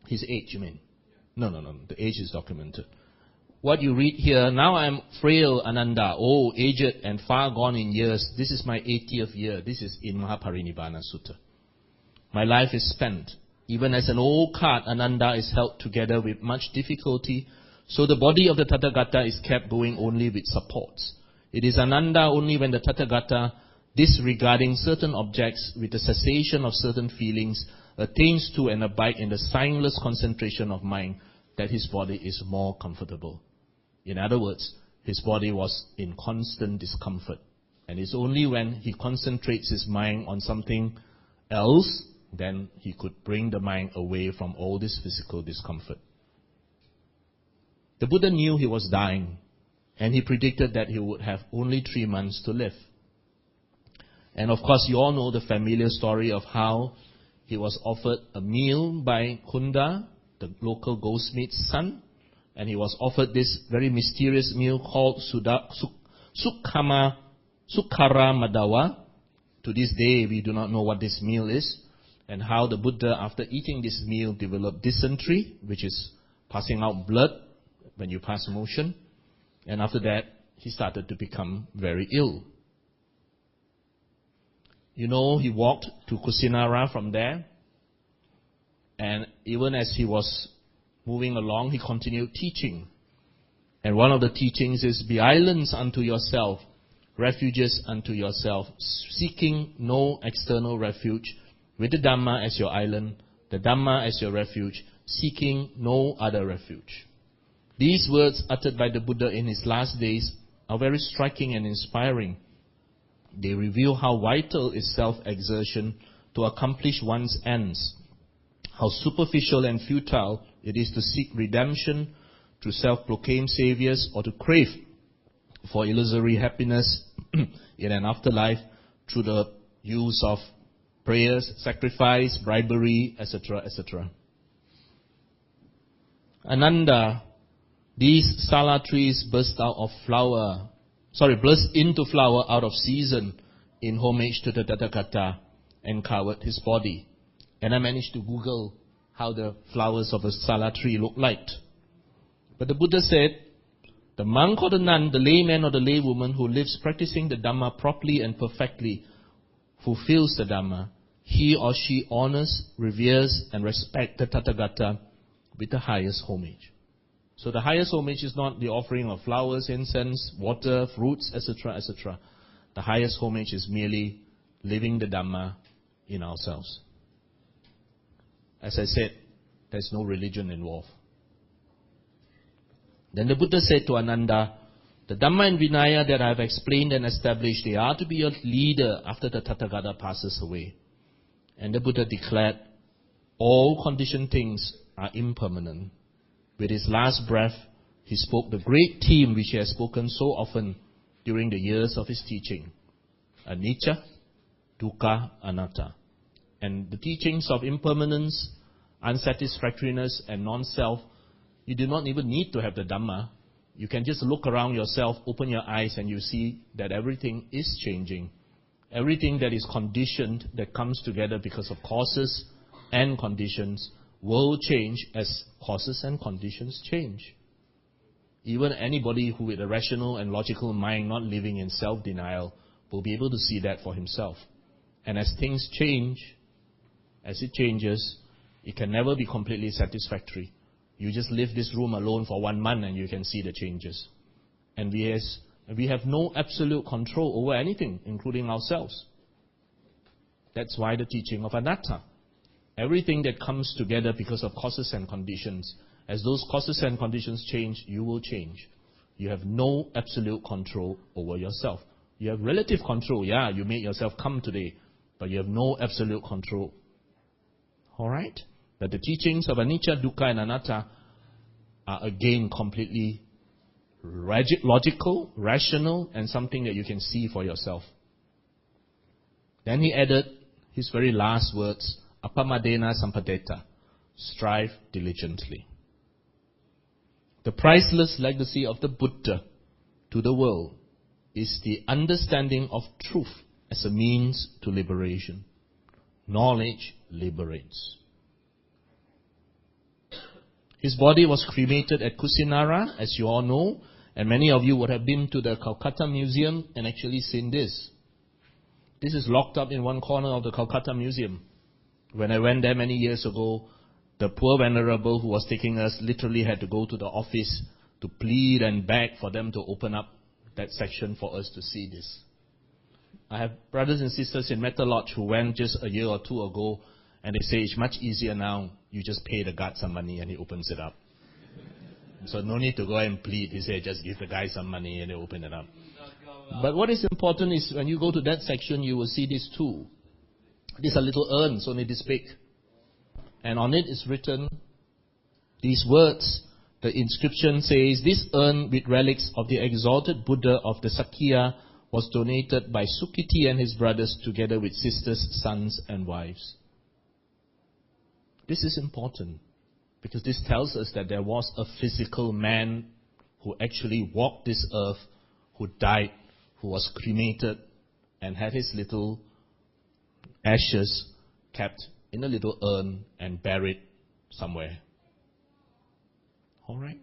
His age, you mean? No. The age is documented. What you read here, now I am frail, Ananda, old, aged, and far gone in years. This is my 80th year. This is in Mahaparinibbana Sutta. My life is spent. Even as an old cart, Ananda is held together with much difficulty, so the body of the Tathagata is kept going only with supports. It is Ananda only when the Tathagata, disregarding certain objects with the cessation of certain feelings, attains to and abide in the signless concentration of mind, that his body is more comfortable. In other words, his body was in constant discomfort. And it's only when he concentrates his mind on something else, then he could bring the mind away from all this physical discomfort. The Buddha knew he was dying, and he predicted that he would have only 3 months to live. And of course, you all know the familiar story of how he was offered a meal by Kunda, the local goldsmith's son, and he was offered this very mysterious meal called Sukkara Madawa. To this day, we do not know what this meal is, and how the Buddha, after eating this meal, developed dysentery, which is passing out blood when you pass motion. And after that, he started to become very ill. You know, he walked to Kusinara from there, And even as he was moving along, he continued teaching. And one of the teachings is, be islands unto yourself, refuges unto yourself, seeking no external refuge, with the Dhamma as your island, the Dhamma as your refuge, seeking no other refuge. These words uttered by the Buddha in his last days are very striking and inspiring. They reveal how vital is self-exertion to accomplish one's ends, how superficial and futile it is to seek redemption through self-proclaimed saviors or to crave for illusory happiness in an afterlife through the use of prayers, sacrifice, bribery, etc., etc. Ananda, these sala trees burst into flower out of season in homage to the Tathagata and covered his body. And I managed to Google how the flowers of a sala tree look like. But the Buddha said, the monk or the nun, the layman or the laywoman who lives practicing the Dhamma properly and perfectly, fulfills the Dhamma, he or she honors, reveres, and respects the Tathagata with the highest homage. So the highest homage is not the offering of flowers, incense, water, fruits, etc., etc. The highest homage is merely living the Dhamma in ourselves. As I said, there's no religion involved. Then the Buddha said to Ananda, the Dhamma and Vinaya that I have explained and established, they are to be a leader after the Tathagata passes away. And the Buddha declared, all conditioned things are impermanent. With his last breath, he spoke the great theme which he has spoken so often during the years of his teaching. Anicca, Dukkha, Anatta. And the teachings of impermanence, unsatisfactoriness, and non-self, you do not even need to have the Dhamma. You can just look around yourself, open your eyes, and you see that everything is changing. Everything that is conditioned, that comes together because of causes and conditions, will change as causes and conditions change. Even anybody who with a rational and logical mind, not living in self-denial, will be able to see that for himself. And as things change, as it changes, it can never be completely satisfactory. You just leave this room alone for 1 month and you can see the changes. And we have no absolute control over anything, including ourselves. That's why the teaching of anatta. Everything that comes together because of causes and conditions, as those causes and conditions change, you will change. You have no absolute control over yourself. You have relative control. Yeah, you made yourself come today, but you have no absolute control. Alright? But the teachings of anicca, dukkha, and anatta are again completely logical, rational, and something that you can see for yourself. Then he added his very last words, Appamadena sampadeta, strive diligently. The priceless legacy of the Buddha to the world is the understanding of truth as a means to liberation. Knowledge liberates. His body was cremated at Kusinara, as you all know, and many of you would have been to the Calcutta Museum and actually seen this. This is locked up in one corner of the Calcutta Museum. When I went there many years ago, the poor venerable who was taking us literally had to go to the office to plead and beg for them to open up that section for us to see this. I have brothers and sisters in Metta Lodge who went just a year or two ago, and they say it's much easier now. You just pay the guard some money and he opens it up. So no need to go and plead. He said just give the guy some money and they open it up. But what is important is when you go to that section, you will see this too. These are little urns, only this big. And on it is written these words. The inscription says, this urn with relics of the exalted Buddha of the Sakya was donated by Sukiti and his brothers together with sisters, sons and wives. This is important because this tells us that there was a physical man who actually walked this earth, who died, who was cremated and had his little ashes kept in a little urn and buried somewhere. Alright?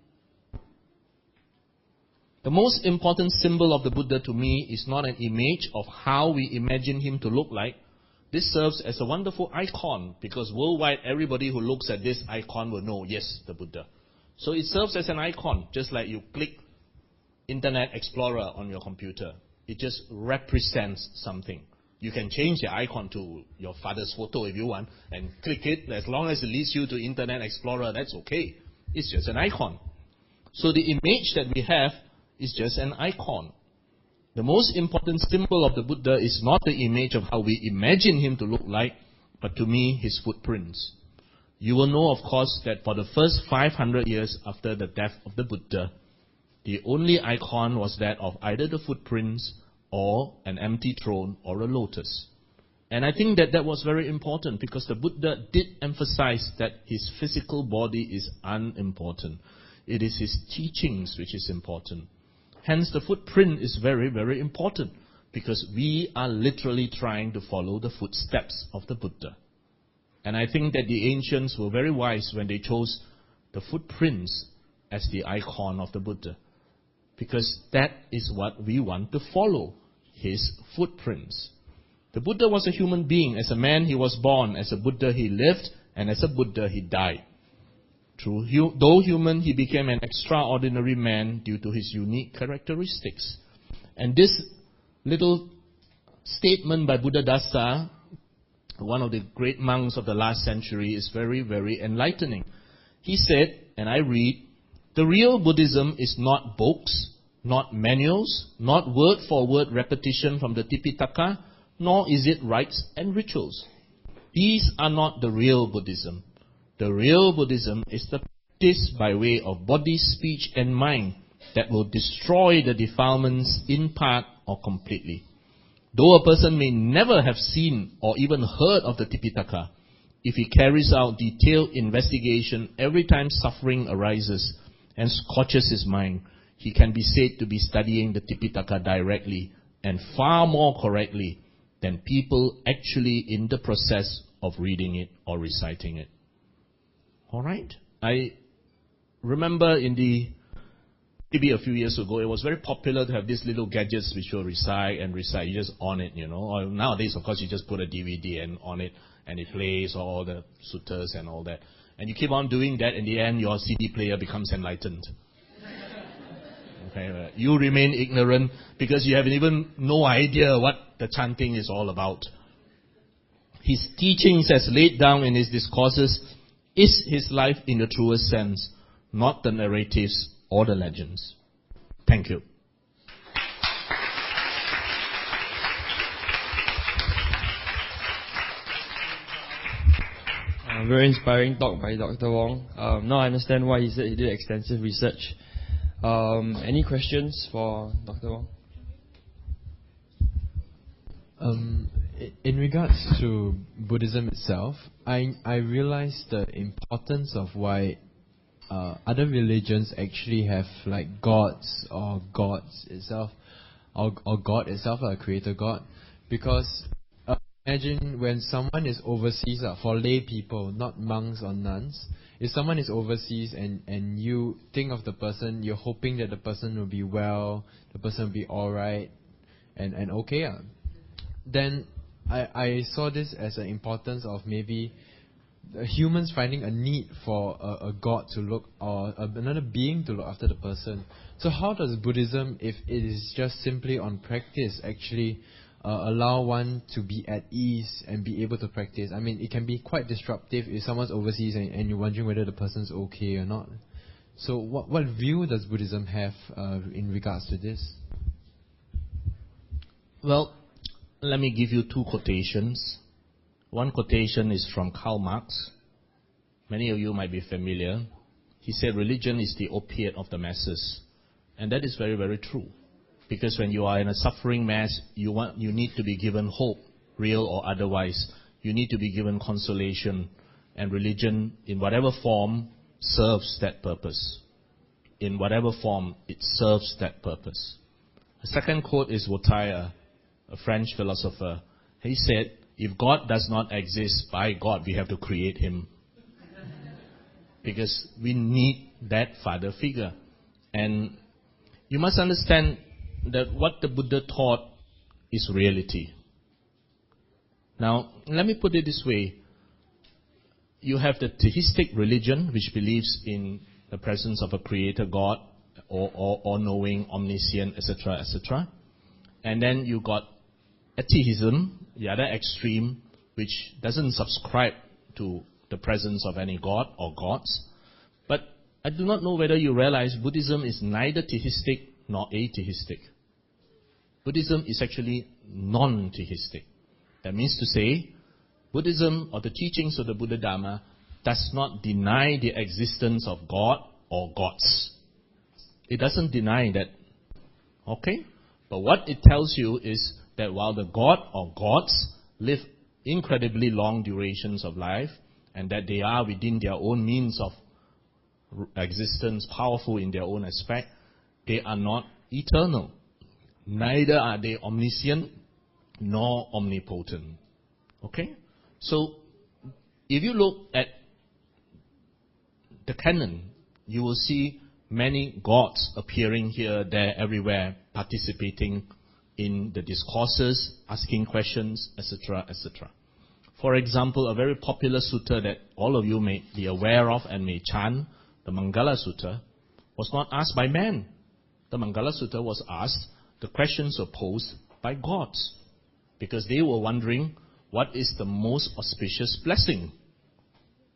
The most important symbol of the Buddha to me is not an image of how we imagine him to look like, this serves as a wonderful icon, because worldwide everybody who looks at this icon will know, yes, the Buddha. So it serves as an icon, just like you click Internet Explorer on your computer. It just represents something. You can change the icon to your father's photo if you want, and click it. As long as it leads you to Internet Explorer, that's okay. It's just an icon. So the image that we have is just an icon. The most important symbol of the Buddha is not the image of how we imagine him to look like, but to me, his footprints. You will know, of course, that for the first 500 years after the death of the Buddha, the only icon was that of either the footprints or an empty throne or a lotus. And I think that that was very important, because the Buddha did emphasize that his physical body is unimportant. It is his teachings which is important. Hence, the footprint is very, very important, because we are literally trying to follow the footsteps of the Buddha. And I think that the ancients were very wise when they chose the footprints as the icon of the Buddha, because that is what we want to follow, his footprints. The Buddha was a human being. As a man, he was born. As a Buddha, he lived. And as a Buddha, he died. Though human, he became an extraordinary man due to his unique characteristics. And this little statement by Buddhadasa, one of the great monks of the last century, is very, very enlightening. He said, and I read, "The real Buddhism is not books, not manuals, not word-for-word repetition from the Tipitaka, nor is it rites and rituals. These are not the real Buddhism. The real Buddhism is the practice by way of body, speech, and mind that will destroy the defilements in part or completely. Though a person may never have seen or even heard of the Tipitaka, if he carries out detailed investigation every time suffering arises and scorches his mind, he can be said to be studying the Tipitaka directly and far more correctly than people actually in the process of reading it or reciting it." All right? I remember maybe a few years ago, it was very popular to have these little gadgets which will recite and recite. You just on it, Or nowadays, of course, you just put a DVD and on it, and it plays all the suttas and all that. And you keep on doing that, in the end, your CD player becomes enlightened. Okay, you remain ignorant because you have even no idea what the chanting is all about. His teachings as laid down in his discourses is his life in the truest sense, not the narratives or the legends. Thank you. Very inspiring talk by Dr. Wong. Now I understand why he said he did extensive research. Any questions for Dr. Wong? In regards to Buddhism itself, I realized the importance of why other religions actually have like gods or gods itself, or God itself, a creator God, because imagine when someone is overseas, for lay people, not monks or nuns, if someone is overseas and you think of the person, you're hoping that the person will be well, the person will be alright and okay. Then I saw this as an importance of maybe humans finding a need for a God to look, or another being to look after the person. So how does Buddhism, if it is just simply on practice, actually allow one to be at ease and be able to practice? I mean, it can be quite disruptive if someone's overseas and you're wondering whether the person's okay or not. So what view does Buddhism have in regards to this? Well, let me give you two quotations. One quotation is from Karl Marx. Many of you might be familiar. He said, "Religion is the opiate of the masses." And that is very, very true. Because when you are in a suffering mass, you need to be given hope, real or otherwise. You need to be given consolation. And religion, in whatever form, serves that purpose. In whatever form, it serves that purpose. The second quote is Voltaire, a French philosopher. He said, "If God does not exist, by God, we have to create him." Because we need that father figure. And you must understand that what the Buddha taught is reality. Now, let me put it this way. You have the theistic religion, which believes in the presence of a creator God, or all-knowing, omniscient, etc., etc. And then you got atheism, the other extreme, which doesn't subscribe to the presence of any God or gods. But I do not know whether you realize Buddhism is neither theistic nor atheistic. Buddhism is actually non-theistic. That means to say, Buddhism or the teachings of the Buddha Dharma does not deny the existence of God or gods. It doesn't deny that. Okay? But what it tells you is that while the God or gods live incredibly long durations of life, and that they are within their own means of existence, powerful in their own aspect, they are not eternal. Neither are they omniscient nor omnipotent. Okay? So, if you look at the canon, you will see many gods appearing here, there, everywhere, participating in the discourses, asking questions, etc., etc. For example, a very popular sutta that all of you may be aware of and may chant, the Mangala Sutta, was not asked by man. The Mangala Sutta was asked, the questions were posed by gods, because they were wondering what is the most auspicious blessing.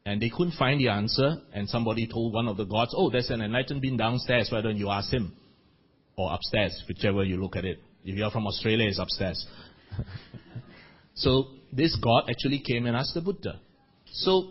And they couldn't find the answer, and somebody told one of the gods, oh, there's an enlightened being downstairs, why don't you ask him? Or upstairs, whichever you look at it. If you are from Australia, it's upstairs. So this God actually came and asked the Buddha. So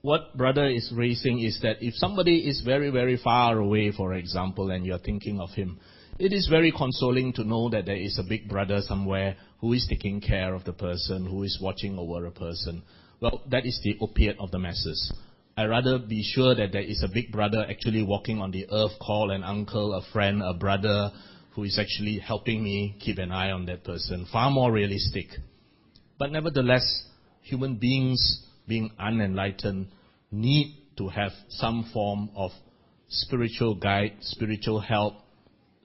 what brother is raising is that if somebody is very, very far away, for example, and you're thinking of him, it is very consoling to know that there is a big brother somewhere who is taking care of the person, who is watching over a person. Well, that is the opiate of the masses. I'd rather be sure that there is a big brother actually walking on the earth, call an uncle, a friend, a brother, who is actually helping me keep an eye on that person. Far more realistic. But nevertheless, human beings, being unenlightened, need to have some form of spiritual guide, spiritual help,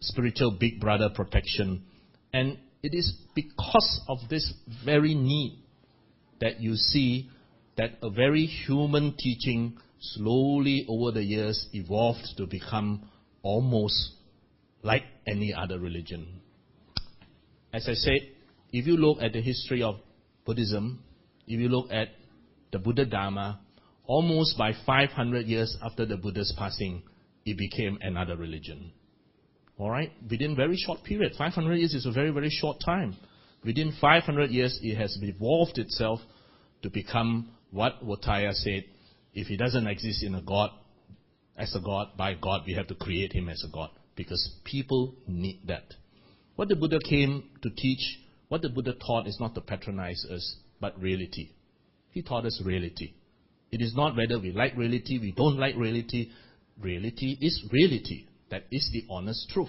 spiritual big brother protection. And it is because of this very need that you see that a very human teaching slowly over the years evolved to become almost like any other religion. As I said, if you look at the history of Buddhism, if you look at the Buddha Dharma, almost by 500 years after the Buddha's passing, it became another religion. Alright? Within a very short period. 500 years is a very, very short time. Within 500 years, it has evolved itself to become what Vataya said, if he doesn't exist in a God, as a God, by God, we have to create him as a God. Because people need that. What the Buddha came to teach, what the Buddha taught is not to patronize us, but reality. He taught us reality. It is not whether we like reality, we don't like reality. Reality is reality. That is the honest truth.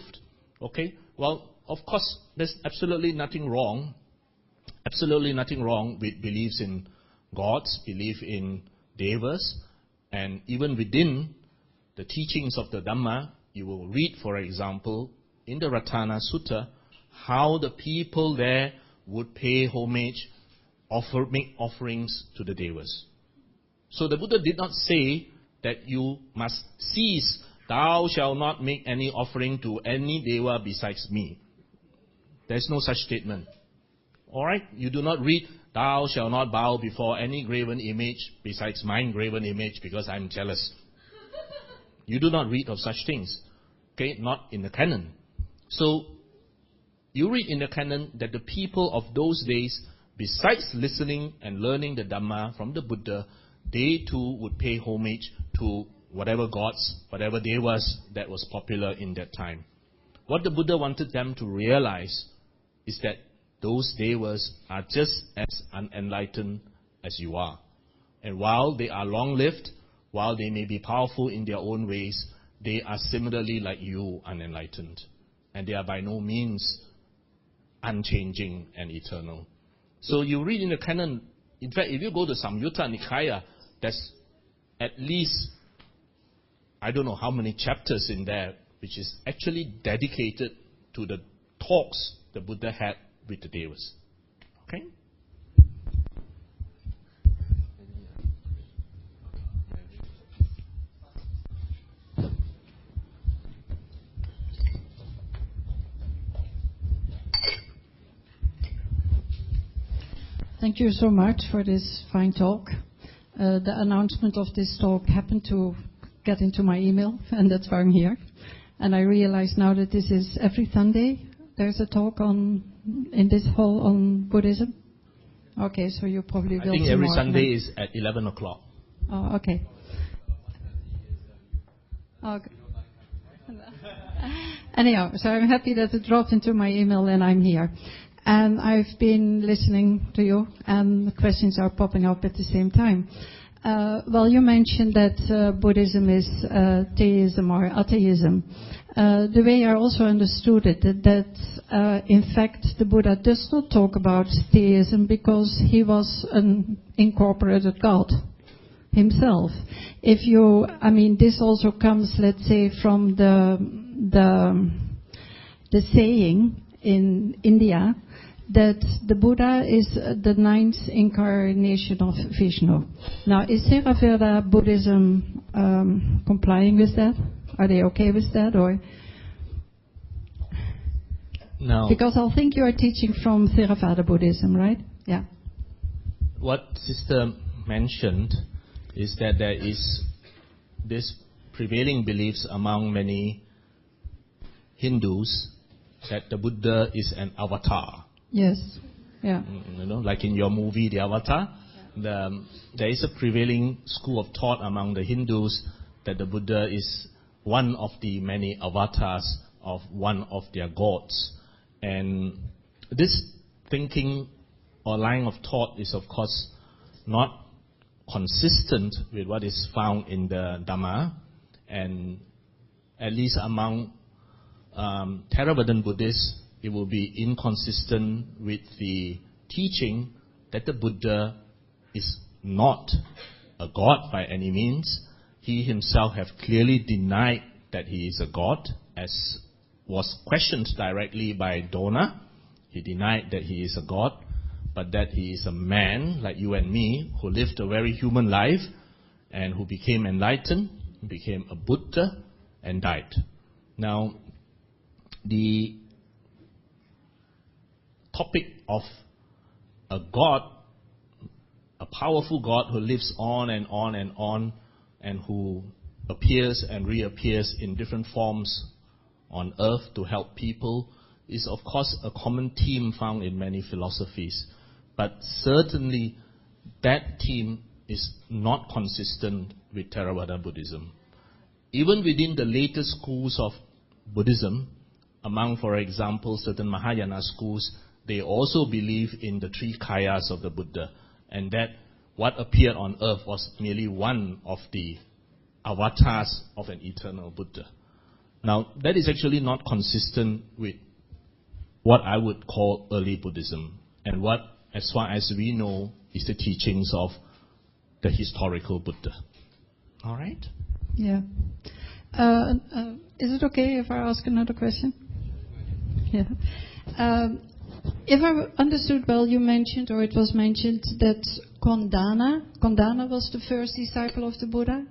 Okay? Well, of course, there's absolutely nothing wrong with beliefs in gods, belief in devas, and even within the teachings of the Dhamma, you will read, for example, in the Ratana Sutta, how the people there would pay homage, make offerings to the devas. So the Buddha did not say that you must cease, thou shalt not make any offering to any deva besides me. There is no such statement. Alright? You do not read, thou shalt not bow before any graven image besides mine graven image because I'm jealous. You do not read of such things. Okay? Not in the canon. So, you read in the canon that the people of those days, besides listening and learning the Dhamma from the Buddha, they too would pay homage to whatever gods, whatever devas that was popular in that time. What the Buddha wanted them to realize is that those devas are just as unenlightened as you are. And while they are long-lived, while they may be powerful in their own ways, they are similarly like you, unenlightened. And they are by no means unchanging and eternal. So you read in the canon, in fact, if you go to Samyutta Nikaya, there's at least, I don't know how many chapters in there, which is actually dedicated to the talks the Buddha had with the devas. Okay? Thank you so much for this fine talk. The announcement of this talk happened to get into my email, and that's why I'm here. And I realize now that this is every Sunday. There's a talk in this hall on Buddhism. Okay, so you probably will. I think see every more Sunday is at 11 o'clock. Oh, okay. Okay. Anyhow, so I'm happy that it dropped into my email and I'm here. And I've been listening to you, and the questions are popping up at the same time. Well, you mentioned that Buddhism is theism or atheism. The way I also understood it, that in fact the Buddha does not talk about theism because he was an incorporated God himself. This also comes, let's say, from the saying in India that the Buddha is the 9th incarnation of Vishnu. Now, is Theravada Buddhism complying with that? Are they okay with that, or? No. Because I think you are teaching from Theravada Buddhism, right? Yeah. What Sister mentioned is that there is this prevailing beliefs among many Hindus that the Buddha is an avatar. Yes. Yeah. Like in your movie, The Avatar, there is a prevailing school of thought among the Hindus that the Buddha is one of the many avatars of one of their gods. And this thinking or line of thought is, of course, not consistent with what is found in the Dhamma, and at least among Theravadan Buddhists, it will be inconsistent with the teaching that the Buddha is not a god by any means. He himself have clearly denied that he is a god, as was questioned directly by Dona. He denied that he is a god, but that he is a man like you and me, who lived a very human life and who became enlightened, became a Buddha, and died. Now, the topic of a God, a powerful God who lives on and on and on, and who appears and reappears in different forms on earth to help people, is of course a common theme found in many philosophies. But certainly that theme is not consistent with Theravada Buddhism. Even within the latest schools of Buddhism, among, for example, certain Mahayana schools, they also believe in the 3 kayas of the Buddha, and that what appeared on earth was merely one of the avatars of an eternal Buddha. Now, that is actually not consistent with what I would call early Buddhism, and what, as far as we know, is the teachings of the historical Buddha. All right? Yeah. Is it okay if I ask another question? Yeah. If I understood well, you mentioned, or it was mentioned, that Kondana was the first disciple of the Buddha.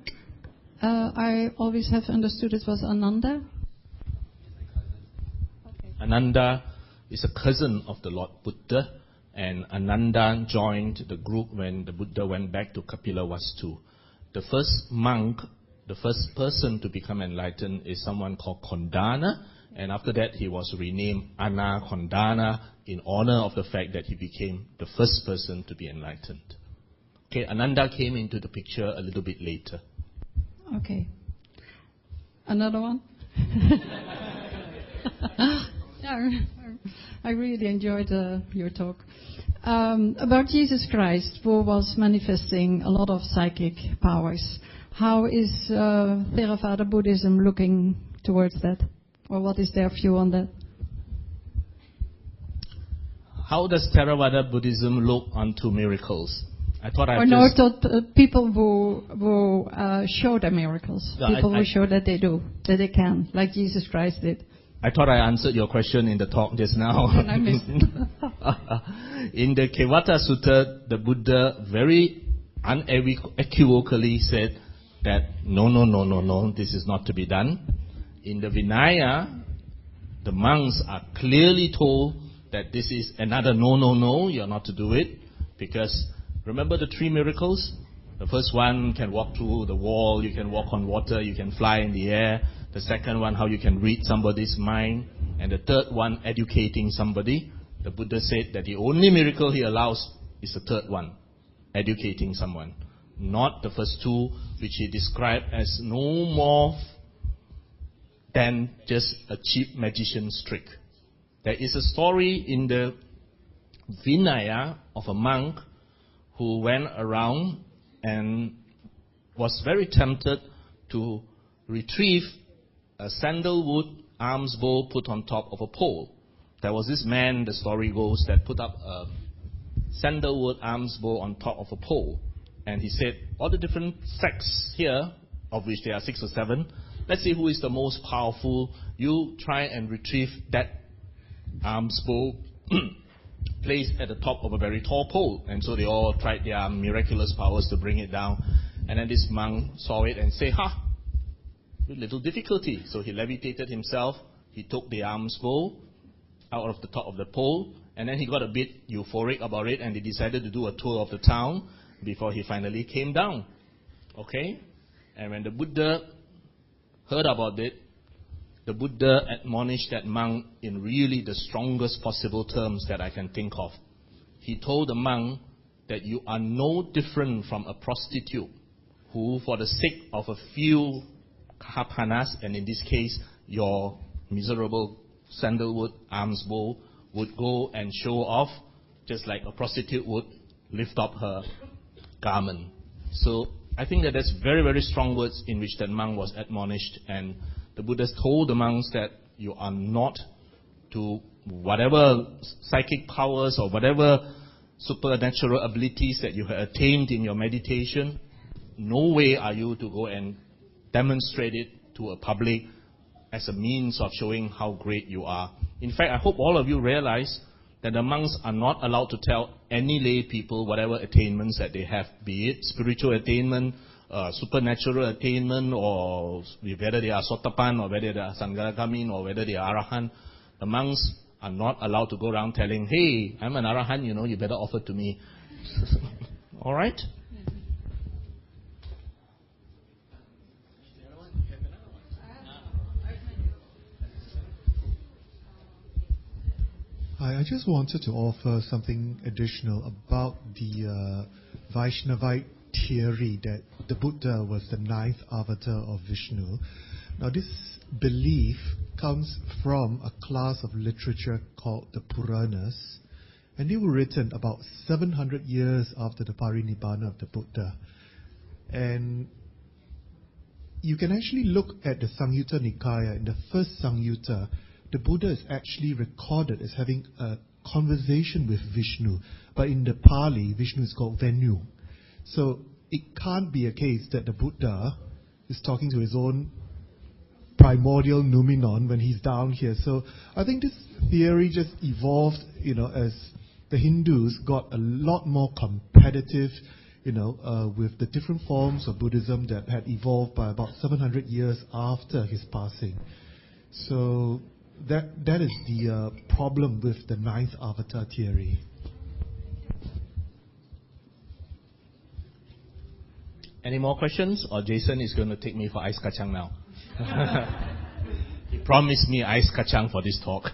I always have understood it was Ananda. Okay. Ananda is a cousin of the Lord Buddha, and Ananda joined the group when the Buddha went back to Kapilavastu. The first monk, the first person to become enlightened is someone called Kondana, and after that he was renamed Anakondana in honor of the fact that he became the first person to be enlightened. Okay, Ananda came into the picture a little bit later. Okay. Another one? Yeah, I really enjoyed your talk. About Jesus Christ, who was manifesting a lot of psychic powers. How is Theravada Buddhism looking towards that? Or what is their view on that? How does Theravada Buddhism look onto miracles? I thought people who show the miracles. People who show that they do, that they can, like Jesus Christ did. I thought I answered your question in the talk just now. And I missed it. In the Kevata Sutta, the Buddha very unequivocally said that no, this is not to be done. In the Vinaya, the monks are clearly told that this is another no, you're not to do it, Because remember the 3 miracles? The first one, can walk through the wall, you can walk on water, you can fly in the air. The second one, how you can read somebody's mind. And the third one, educating somebody. The Buddha said that the only miracle he allows is the third one, educating someone. Not the first 2, which he described as no more than just a cheap magician's trick. There is a story in the Vinaya of a monk who went around and was very tempted to retrieve a sandalwood alms bowl put on top of a pole. There was this man, the story goes, that put up a sandalwood alms bowl on top of a pole. And he said, all the different sects here, of which there are 6 or 7, let's see who is the most powerful. You try and retrieve that alms bowl placed at the top of a very tall pole. And so they all tried their miraculous powers to bring it down. And then this monk saw it and said, with little difficulty. So he levitated himself. He took the alms bowl out of the top of the pole. And then he got a bit euphoric about it, and he decided to do a tour of the town before he finally came down. Okay? And when the Buddha heard about it, the Buddha admonished that monk in really the strongest possible terms that I can think of. He told the monk that you are no different from a prostitute who, for the sake of a few kahapanas, and in this case, your miserable sandalwood alms bowl, would go and show off, just like a prostitute would lift up her garment. So I think that that's very, very strong words in which that monk was admonished, and the Buddha told the monks that you are not to whatever psychic powers or whatever supernatural abilities that you have attained in your meditation, no way are you to go and demonstrate it to a public as a means of showing how great you are. In fact, I hope all of you realize that the monks are not allowed to tell any lay people whatever attainments that they have, be it spiritual attainment, supernatural attainment, or whether they are Sotapan, or whether they are Sangaragamin, or whether they are Arahan. The monks are not allowed to go around telling, hey, I'm an Arahan, you better offer to me. All right? Hi, I just wanted to offer something additional about the Vaishnavite theory that the Buddha was the 9th avatar of Vishnu. Now, this belief comes from a class of literature called the Puranas, and they were written about 700 years after the Parinibbana of the Buddha. And you can actually look at the Samyutta Nikaya. In the first Samyutta, the Buddha is actually recorded as having a conversation with Vishnu. But in the Pali, Vishnu is called Venu. So it can't be a case that the Buddha is talking to his own primordial noumenon when he's down here. So I think this theory just evolved, as the Hindus got a lot more competitive, with the different forms of Buddhism that had evolved by about 700 years after his passing. So that is the problem with the 9th avatar theory. Any more questions? Or Jason is going to take me for ice kacang now? He promised me ice kacang for this talk.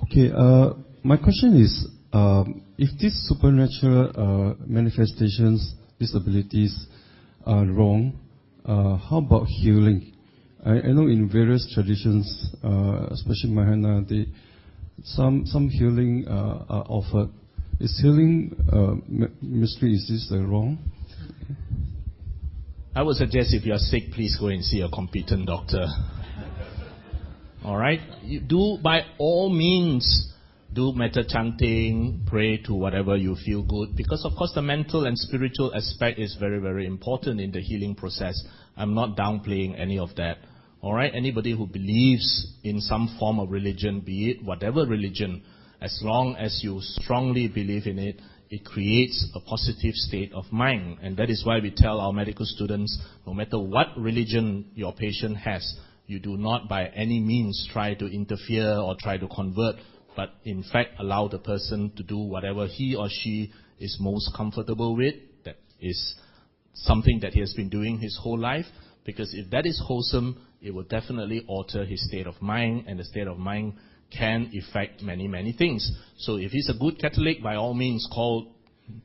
Okay, my question is, if these supernatural manifestations, these abilities are wrong, how about healing? I know in various traditions, especially Mahayana, some healing are offered. Is healing mystery, is this wrong? I would suggest if you are sick, please go and see a competent doctor. All right? You do, by all means, do metta chanting, pray to whatever you feel good, because of course the mental and spiritual aspect is very, very important in the healing process. I'm not downplaying any of that. All right? Anybody who believes in some form of religion, be it whatever religion, as long as you strongly believe in it, it creates a positive state of mind. And that is why we tell our medical students, no matter what religion your patient has, You do not by any means try to interfere or try to convert, but in fact allow the person to do whatever he or she is most comfortable with. That is something that he has been doing his whole life, because if that is wholesome, it will definitely alter his state of mind, and the state of mind can affect many, many things. So if he's a good Catholic, by all means call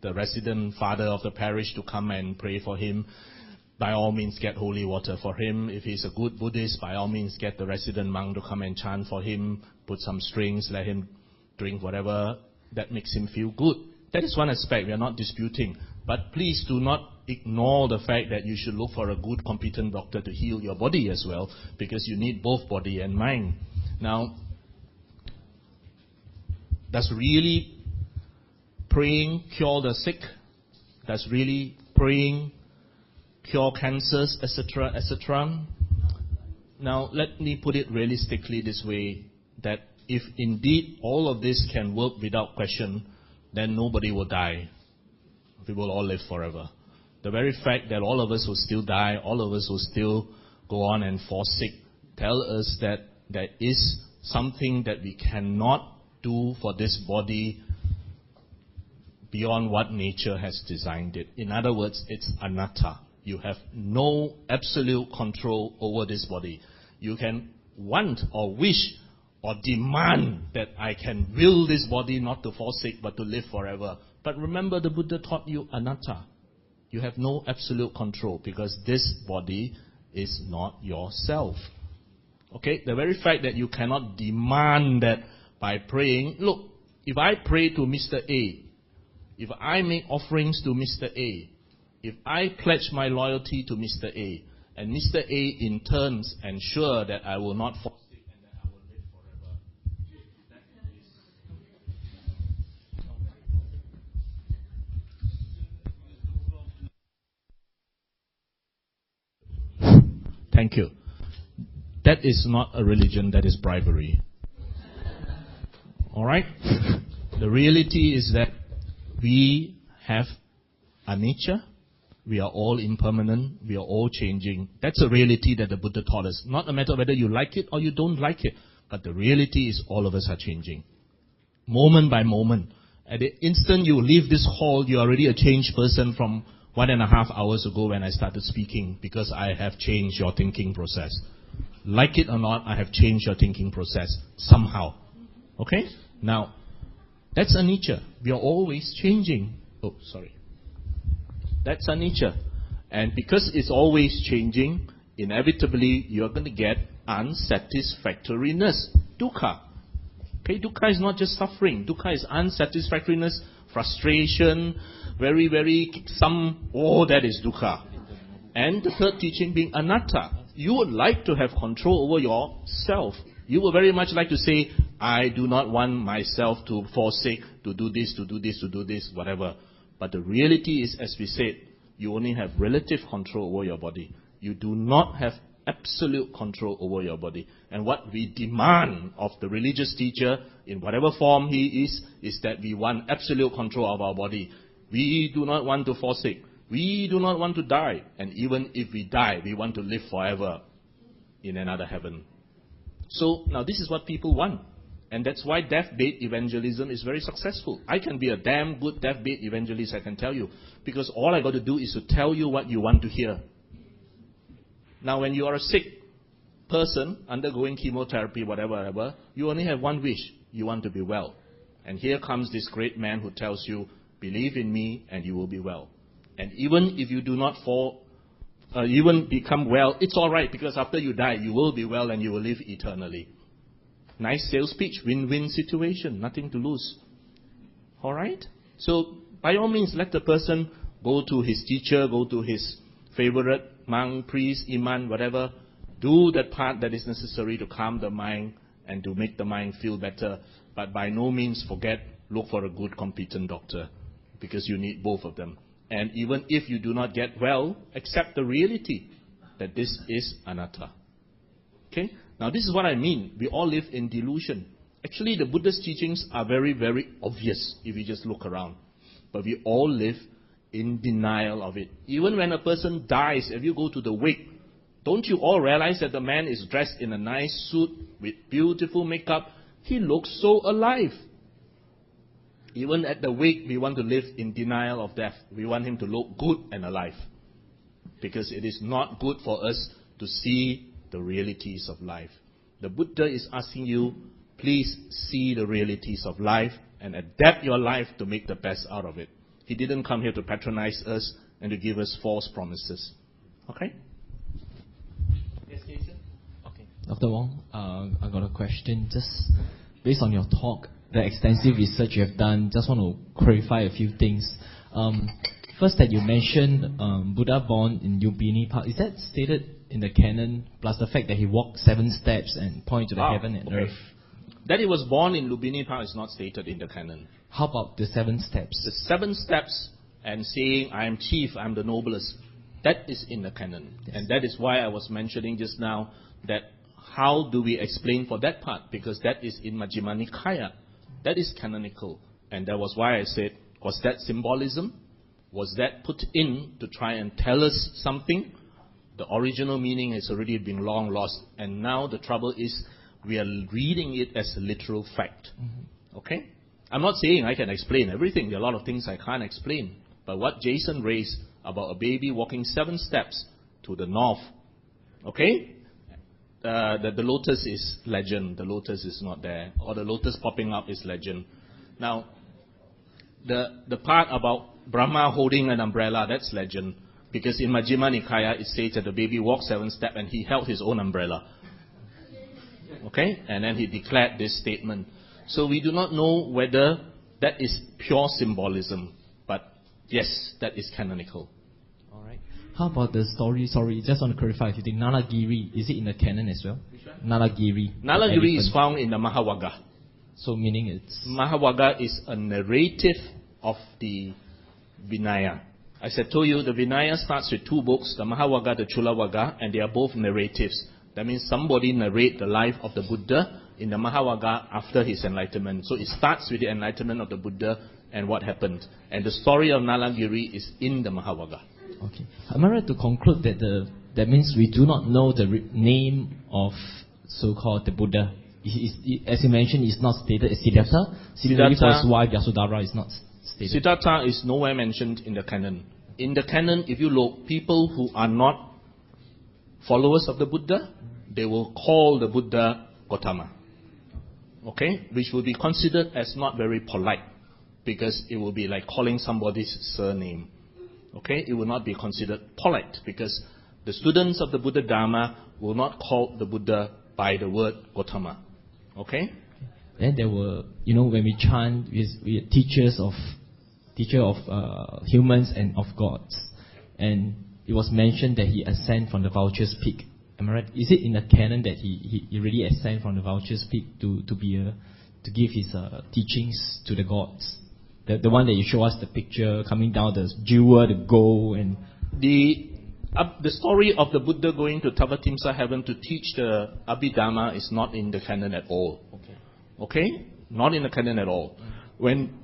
the resident father of the parish to come and pray for him. By all means get holy water for him. If he's a good Buddhist, by all means get the resident monk to come and chant for him, put some strings, let him drink whatever that makes him feel good. That is one aspect we are not disputing. But please do not ignore the fact that you should look for a good, competent doctor to heal your body as well, because you need both body and mind. Now, does really praying cure the sick? Does really praying cure cancers, etc., etc.? Now, let me put it realistically this way, that if indeed all of this can work without question, then nobody will die. We will all live forever. The very fact that all of us will still die, all of us will still go on and fall sick, tell us that there is something that we cannot do for this body beyond what nature has designed it. In other words, it's anatta. You have no absolute control over this body. You can want or wish or demand that I can will this body not to fall sick but to live forever. But remember, the Buddha taught you anatta. You have no absolute control, because this body is not yourself. Okay? The very fact that you cannot demand that by praying, look, if I pray to Mr. A, if I make offerings to Mr. A, if I pledge my loyalty to Mr. A, and Mr. A in turn ensure that I will not fall sick and that I will live forever, that is... Thank you. That is not a religion, that is bribery. Alright? The reality is that we have anicca. We are all impermanent. We are all changing. That's a reality that the Buddha taught us. Not a matter of whether you like it or you don't like it. But the reality is all of us are changing. Moment by moment. At the instant you leave this hall, you are already a changed person from 1.5 hours ago when I started speaking, because I have changed your thinking process. Like it or not, I have changed your thinking process somehow. Okay? Now, that's anicca. We are always changing. Oh, sorry. That's anicca. And because it's always changing, inevitably you're going to get unsatisfactoriness. Dukkha. Okay, dukkha is not just suffering. Dukkha is unsatisfactoriness, frustration, that is dukkha. And the third teaching being anatta. You would like to have control over yourself. You would very much like to say, I do not want myself to fall sick, to do this, to do this, to do this, whatever. But the reality is, as we said, you only have relative control over your body. You do not have absolute control over your body. And what we demand of the religious teacher, in whatever form he is that we want absolute control of our body. We do not want to fall sick. We do not want to die. And even if we die, we want to live forever in another heaven. So now this is what people want. And that's why deathbed evangelism is very successful. I can be a damn good deathbed evangelist, I can tell you. Because all I got to do is to tell you what you want to hear. Now when you are a sick person, undergoing chemotherapy, whatever, you only have one wish. You want to be well. And here comes this great man who tells you, believe in me and you will be well. And even if you do not even become well, it's alright, because after you die, you will be well and you will live eternally. Nice sales pitch, win-win situation, nothing to lose. Alright? So, by all means, let the person go to his teacher, go to his favorite monk, priest, imam, whatever. Do that part that is necessary to calm the mind and to make the mind feel better. But by no means forget, look for a good, competent doctor, because you need both of them. And even if you do not get well, accept the reality that this is anatta. Okay? Now this is what I mean. We all live in delusion. Actually, the Buddha's teachings are very, very obvious if you just look around. But we all live in denial of it. Even when a person dies, if you go to the wake, Don't you all realize that the man is dressed in a nice suit with beautiful makeup? He looks so alive. Even at the wake, we want to live in denial of death. We want him to look good and alive. Because it is not good for us to see the realities of life. The Buddha is asking you, please see the realities of life and adapt your life to make the best out of it. He didn't come here to patronize us and to give us false promises. Okay? Yes, Jason? Okay. Dr. Wong, I got a question. Just based on your talk, the extensive research you have done, just want to clarify a few things. First, that you mentioned Buddha born in Lumbini Park. Is that stated in the canon, plus the fact that he walked 7 steps and pointed to the heaven and earth? That he was born in Lumbini Park is not stated in the canon. How about the 7 steps? The 7 steps and saying, I am chief, I am the noblest, that is in the canon. Yes. And that is why I was mentioning just now that how do we explain for that part? Because that is in Majjhima Nikaya. That is canonical. And that was why I said, was that symbolism? Was that put in to try and tell us something? The original meaning has already been long lost. And now the trouble is we are reading it as a literal fact. Mm-hmm. Okay? I'm not saying I can explain everything. There are a lot of things I can't explain. But what Jason raised about a baby walking 7 steps to the north, okay? The lotus is legend. The lotus is not there. Or the lotus popping up is legend. Now, the part about Brahma holding an umbrella, that's legend. Because in Majjhima Nikaya, it says that the baby walked 7 steps and he held his own umbrella. Okay? And then he declared this statement. So we do not know whether that is pure symbolism. But yes, that is canonical. All right. How about the story? Sorry, just want to clarify if you think Nalagiri, is it in the canon as well? Which one? Nalagiri is found in the Mahavaga. So meaning it's... Mahavaga is a narrative of the Vinaya. As I told you, the Vinaya starts with 2 books, the Mahavaga, the Chulavaga, and they are both narratives. That means somebody narrate the life of the Buddha in the Mahavaga after his enlightenment. So it starts with the enlightenment of the Buddha and what happened. And the story of Nalagiri is in the Mahavaga. Okay. Am I right to conclude that that means we do not know the name of so-called the Buddha? As you mentioned, it's not stated as Siddhartha. Similarly for his wife Yasodhara is not stated. Siddhartha is nowhere mentioned in the canon. In the canon, if you look, people who are not followers of the Buddha, they will call the Buddha Gautama. Okay? Which will be considered as not very polite. Because it will be like calling somebody's surname. Okay? It will not be considered polite. Because the students of the Buddha Dharma will not call the Buddha by the word Gautama. Okay? Then there were, when we chant, we are teacher of humans and of gods. And it was mentioned that he ascended from the vulture's peak. Am I right? Is it in the canon that he really ascended from the vulture's peak to give his teachings to the gods? The one that you show us the picture coming down, the jewel, the gold, and the story of the Buddha going to Tavatimsa heaven to teach the Abhidhamma is not in the canon at all. Okay? Not in the canon at all. When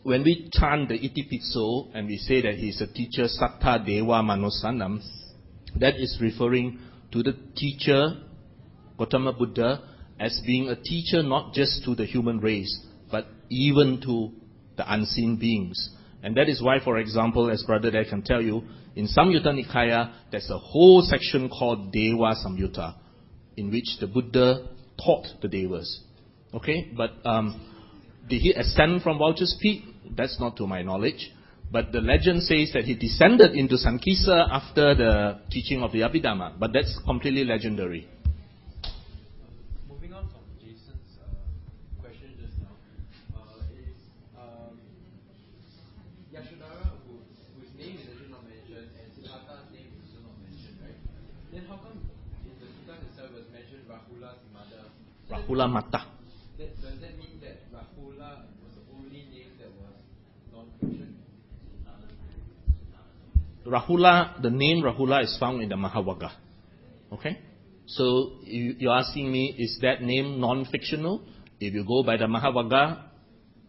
we chant the Itipitso and we say that he's a teacher, Sattha Deva Manusanam, that is referring to the teacher, Gautama Buddha, as being a teacher not just to the human race, but even to the unseen beings. And that is why, for example, as Brother Dad can tell you, in Samyutta Nikaya, there's a whole section called Deva Samyutta, in which the Buddha taught the Devas. Okay? But did he ascend from Vulture's Peak? That's not to my knowledge. But the legend says that he descended into Sankisa after the teaching of the Abhidhamma. But that's completely legendary. Moving on from Jason's question just now, is Yashodhara, whose name is actually not mentioned, and Siddhartha's name is also not mentioned, right? Then how come in the Sutta itself was mentioned Rahula's mother? Rahula Mata. Does that mean that Rahula was the only name that was non-fiction? Rahula, the name Rahula is found in the Mahavaga. Okay? So you're asking me, is that name non-fictional? If you go by the Mahavaga,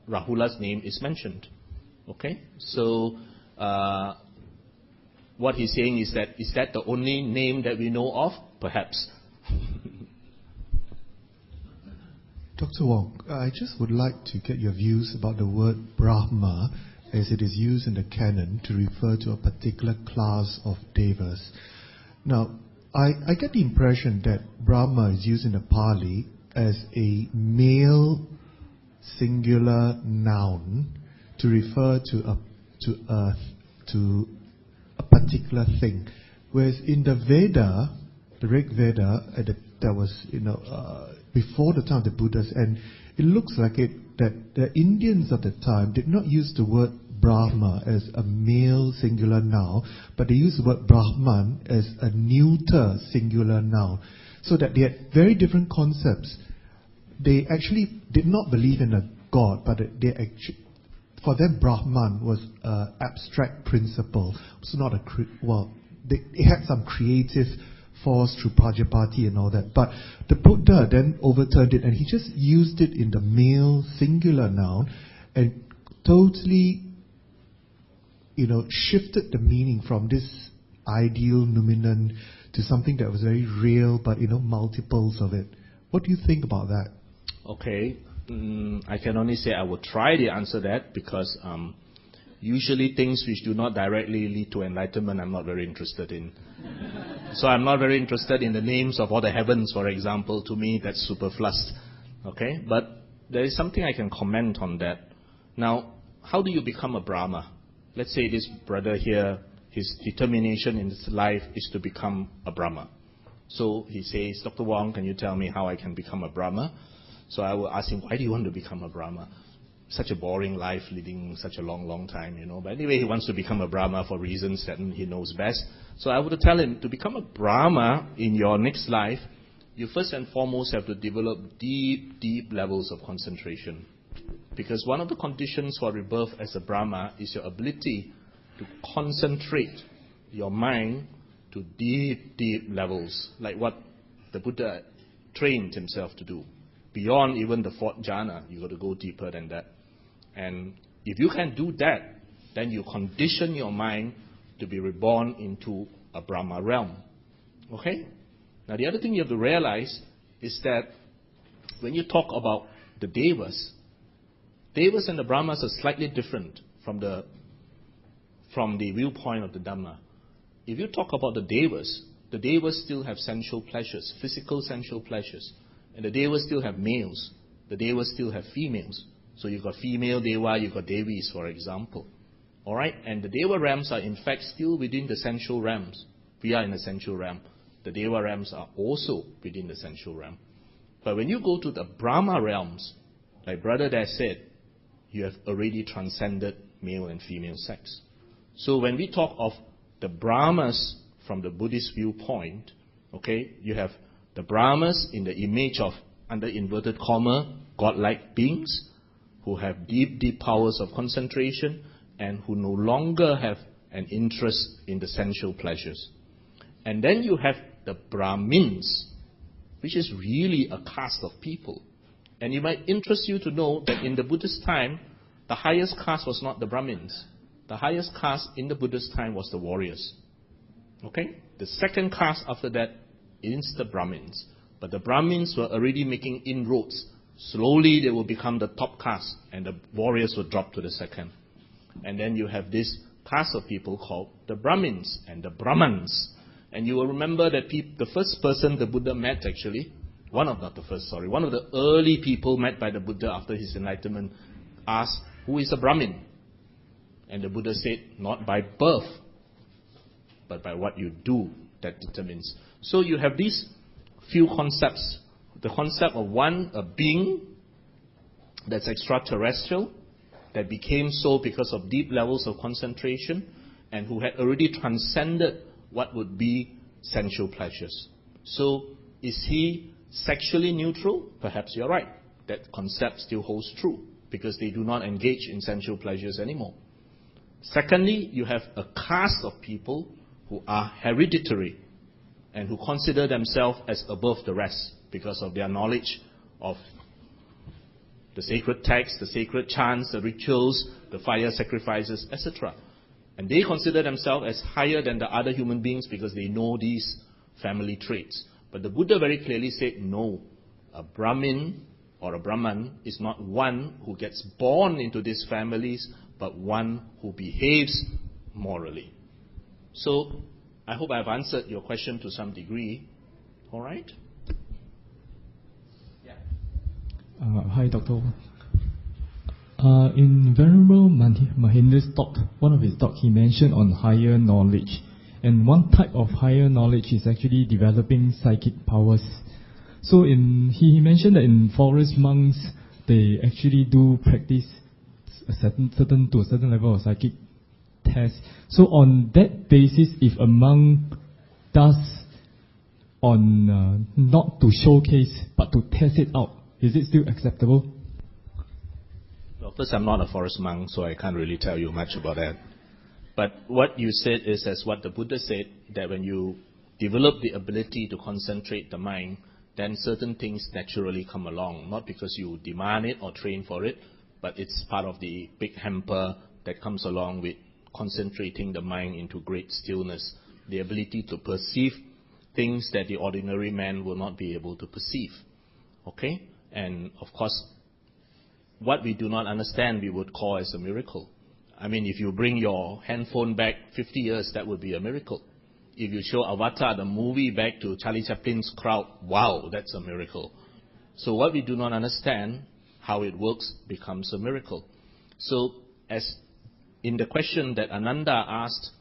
Rahula's name is mentioned. Okay? So what he's saying is that the only name that we know of? Perhaps. Dr. Wong, I just would like to get your views about the word Brahma as it is used in the canon to refer to a particular class of devas. Now, I get the impression that Brahma is used in the Pali as a male singular noun to refer to a particular thing, whereas in the Veda, the Rig Veda, that was before the time of the Buddhas, and it looks like that the Indians of the time did not use the word Brahma as a male singular noun, but they used the word Brahman as a neuter singular noun, so that they had very different concepts. They actually did not believe in a god, but for them Brahman was an abstract principle. It's not it had some creative force through Prajapati and all that. But the Buddha then overturned it, and he just used it in the male singular noun and totally, shifted the meaning from this ideal noumenon to something that was very real, but, multiples of it. What do you think about that? Okay. I can only say I will try to answer that because usually things which do not directly lead to enlightenment I'm not very interested in. So I'm not very interested in the names of all the heavens, for example. To me, that's superfluous. Okay? But there is something I can comment on that. Now, how do you become a Brahma? Let's say this brother here, his determination in his life is to become a Brahma. So he says, Dr. Wong, can you tell me how I can become a Brahma? So I will ask him, why do you want to become a Brahma? Such a boring life, leading such a long time, But anyway, he wants to become a Brahma for reasons that he knows best. So I would tell him, to become a Brahma in your next life, you first and foremost have to develop deep levels of concentration. Because one of the conditions for rebirth as a Brahma is your ability to concentrate your mind to deep levels, like what the Buddha trained himself to do. Beyond even the fourth jhana, you got to go deeper than that. And if you can do that, then you condition your mind to be reborn into a Brahma realm. Okay? Now the other thing you have to realize is that when you talk about the Devas and the Brahmas are slightly different from the viewpoint of the Dhamma. If you talk about the Devas still have sensual pleasures, physical sensual pleasures. And the Devas still have males. The Devas still have females. So you've got female Deva, you've got Devis, for example. Alright? And the Deva realms are in fact still within the sensual realms. We are in the sensual realm. The Deva realms are also within the sensual realm. But when you go to the Brahma realms, like Brother there said, you have already transcended male and female sex. So when we talk of the Brahmas from the Buddhist viewpoint, okay, you have the Brahmas in the image of, under inverted comma, godlike beings who have deep powers of concentration and who no longer have an interest in the sensual pleasures. And then you have the Brahmins, which is really a caste of people. And it might interest you to know that in the Buddhist time, the highest caste was not the Brahmins. The highest caste in the Buddhist time was the warriors. Okay? The second caste after that is the Brahmins. But the Brahmins were already making inroads. Slowly they will become the top caste, and the warriors will drop to the second. And then you have this caste of people called the Brahmins and the Brahmans. And you will remember that the first person the Buddha met actually, one of the early people met by the Buddha after his enlightenment asked, who is a Brahmin? And the Buddha said, not by birth, but by what you do that determines. So you have these few concepts. The concept of one, a being that's extraterrestrial, that became so because of deep levels of concentration, and who had already transcended what would be sensual pleasures. So, is he sexually neutral? Perhaps you're right. That concept still holds true, because they do not engage in sensual pleasures anymore. Secondly, you have a caste of people who are hereditary and who consider themselves as above the rest because of their knowledge of the sacred texts, the sacred chants, the rituals, the fire sacrifices, etc. And they consider themselves as higher than the other human beings because they know these family traits. But the Buddha very clearly said, no, a Brahmin or a Brahman is not one who gets born into these families, but one who behaves morally. So, I hope I've answered your question to some degree. All right? Hi, Dr. In Venerable Mahindra's talk, one of his talk, he mentioned on higher knowledge. And one type of higher knowledge is actually developing psychic powers. So he mentioned that in forest monks, they actually do practice to a certain level of psychic test. So on that basis, if a monk does on not to showcase but to test it out, is it still acceptable? Well, first, I'm not a forest monk, so I can't really tell you much about that. But what you said is as what the Buddha said, that when you develop the ability to concentrate the mind, then certain things naturally come along, not because you demand it or train for it, but it's part of the big hamper that comes along with concentrating the mind into great stillness, the ability to perceive things that the ordinary man will not be able to perceive. Okay? And of course, what we do not understand, we would call as a miracle. I mean, if you bring your handphone back 50 years, that would be a miracle. If you show Avatar, the movie, back to Charlie Chaplin's crowd, wow, that's a miracle. So what we do not understand, how it works, becomes a miracle. So as in the question that Ananda asked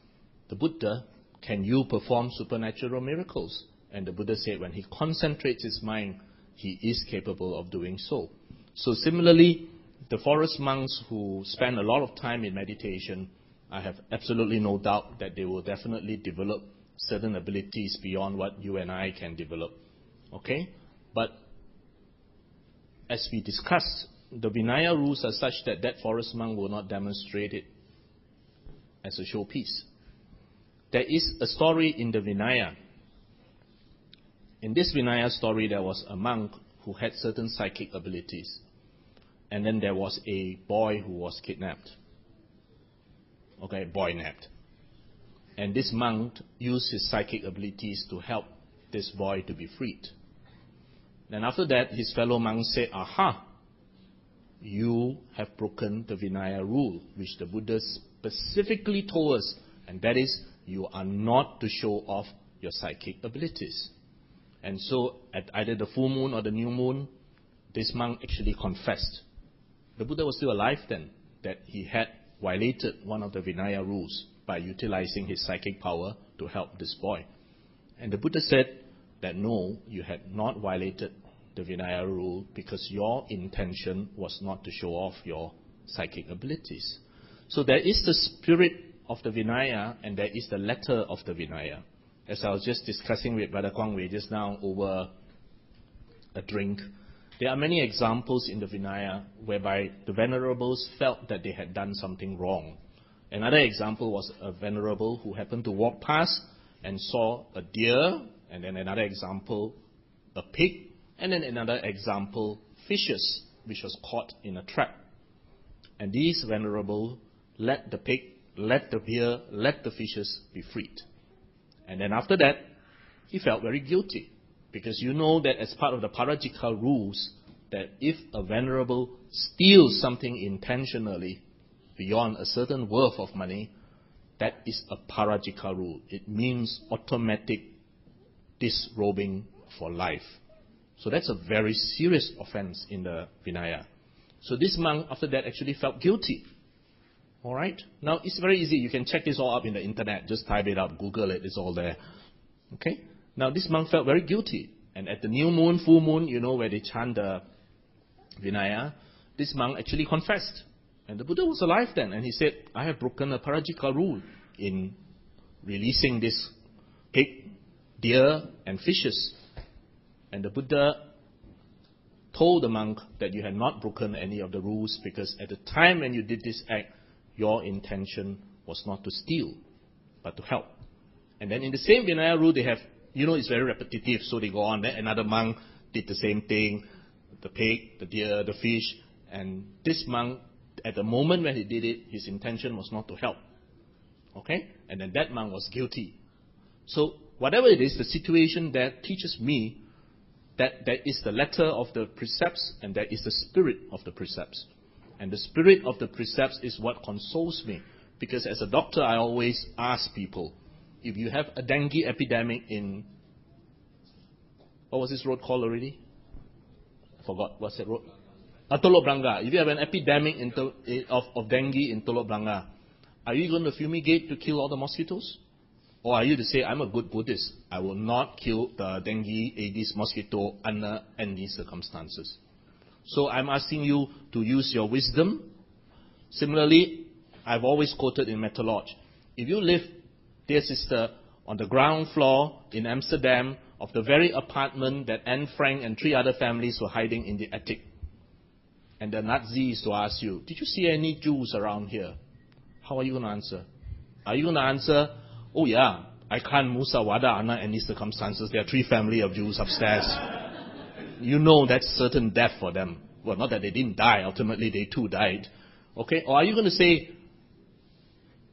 the Buddha, can you perform supernatural miracles? And the Buddha said when he concentrates his mind, he is capable of doing so. So similarly, the forest monks who spend a lot of time in meditation, I have absolutely no doubt that they will definitely develop certain abilities beyond what you and I can develop. Okay? But as we discussed, the Vinaya rules are such that that forest monk will not demonstrate it as a showpiece. There is a story in the Vinaya. In this Vinaya story, there was a monk who had certain psychic abilities. And then there was a boy who was kidnapped. Okay, boy napped. And this monk used his psychic abilities to help this boy to be freed. Then after that, his fellow monks said, aha, you have broken the Vinaya rule, which the Buddha specifically told us, and that is, you are not to show off your psychic abilities. And so, at either the full moon or the new moon, this monk actually confessed. The Buddha was still alive then, that he had violated one of the Vinaya rules by utilizing his psychic power to help this boy. And the Buddha said that no, you had not violated the Vinaya rule because your intention was not to show off your psychic abilities. So there is the spirit of the Vinaya and there is the letter of the Vinaya. As I was just discussing with Brother Kwang Wei just now over a drink, there are many examples in the Vinaya whereby the venerables felt that they had done something wrong. Another example was a venerable who happened to walk past and saw a deer, and then another example, a pig, and then another example, fishes, which was caught in a trap. And these venerables let the pig, let the deer, let the fishes be freed. And then after that, he felt very guilty. Because you know that as part of the Parajika rules, that if a venerable steals something intentionally beyond a certain worth of money, that is a Parajika rule. It means automatic disrobing for life. So that's a very serious offense in the Vinaya. So this monk, after that, actually felt guilty. All right? Now, it's very easy. You can check this all up in the internet. Just type it up, Google it. It's all there. Okay? Now, this monk felt very guilty. And at the new moon, full moon, you know, where they chant the Vinaya, this monk actually confessed. And the Buddha was alive then. And he said, I have broken a Parajika rule in releasing this pig, deer, and fishes. And the Buddha told the monk that you had not broken any of the rules because at the time when you did this act, your intention was not to steal, but to help. And then in the same Vinaya rule, they have, you know, it's very repetitive, so they go on. Then another monk did the same thing, the pig, the deer, the fish. And this monk, at the moment when he did it, his intention was not to help. Okay? And then that monk was guilty. So whatever it is, the situation there teaches me that there is the letter of the precepts and there is the spirit of the precepts. And the spirit of the precepts is what consoles me. Because as a doctor, I always ask people, if you have a dengue epidemic in, what was this road called already? I forgot. What's that road? Telok Blangah. If you have an epidemic of dengue in Telok Blangah, are you going to fumigate to kill all the mosquitoes? Or are you to say, I'm a good Buddhist, I will not kill the dengue, Aedes mosquito under any circumstances? So I'm asking you to use your wisdom. Similarly, I've always quoted in Metalodge, if you live, dear sister, on the ground floor in Amsterdam of the very apartment that Anne Frank and 3 other families were hiding in the attic, and the Nazis to ask you, did you see any Jews around here? How are you going to answer? Are you going to answer, oh yeah, I can't musawada under any circumstances. There are 3 families of Jews upstairs. You know that's certain death for them. Well, not that they didn't die. Ultimately, they too died. Okay? Or are you going to say,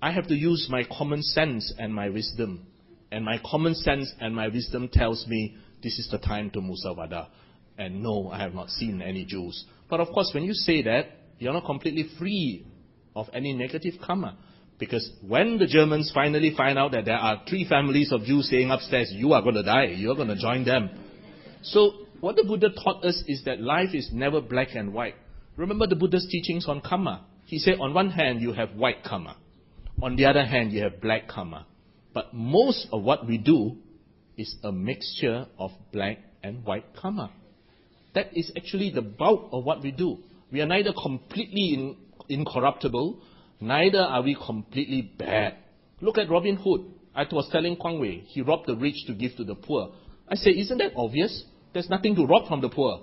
I have to use my common sense and my wisdom. And my common sense and my wisdom tells me this is the time to musawada. And no, I have not seen any Jews. But of course, when you say that, you're not completely free of any negative karma. Because when the Germans finally find out that there are 3 families of Jews staying upstairs, you are going to die. You are going to join them. So what the Buddha taught us is that life is never black and white. Remember the Buddha's teachings on karma. He said on one hand you have white karma. On the other hand you have black karma. But most of what we do is a mixture of black and white karma. That is actually the bulk of what we do. We are neither completely incorruptible, neither are we completely bad. Look at Robin Hood. I was telling Kwang Wei, he robbed the rich to give to the poor. I say, isn't that obvious? There's nothing to rob from the poor.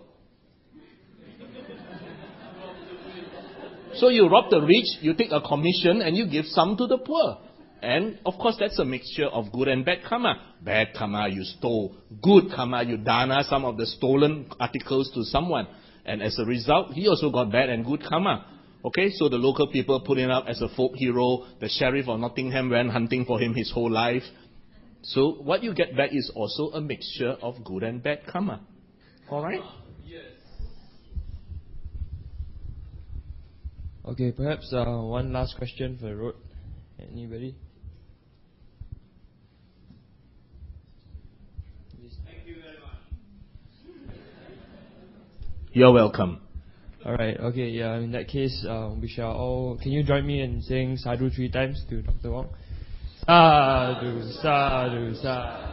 So you rob the rich, you take a commission, and you give some to the poor. And of course that's a mixture of good and bad karma. Bad karma, you stole. Good karma, you dana some of the stolen articles to someone. And as a result, he also got bad and good karma. Okay, so the local people put him up as a folk hero. The sheriff of Nottingham went hunting for him his whole life. So what you get back is also a mixture of good and bad karma. Alright? Yes. Okay, perhaps one last question for the road. Anybody? Thank you very much. You're welcome. Alright, okay, yeah, in that case, we shall all... Can you join me in saying sadhu 3 times to Dr. Wong? Sadhu, sadhu, sadhu.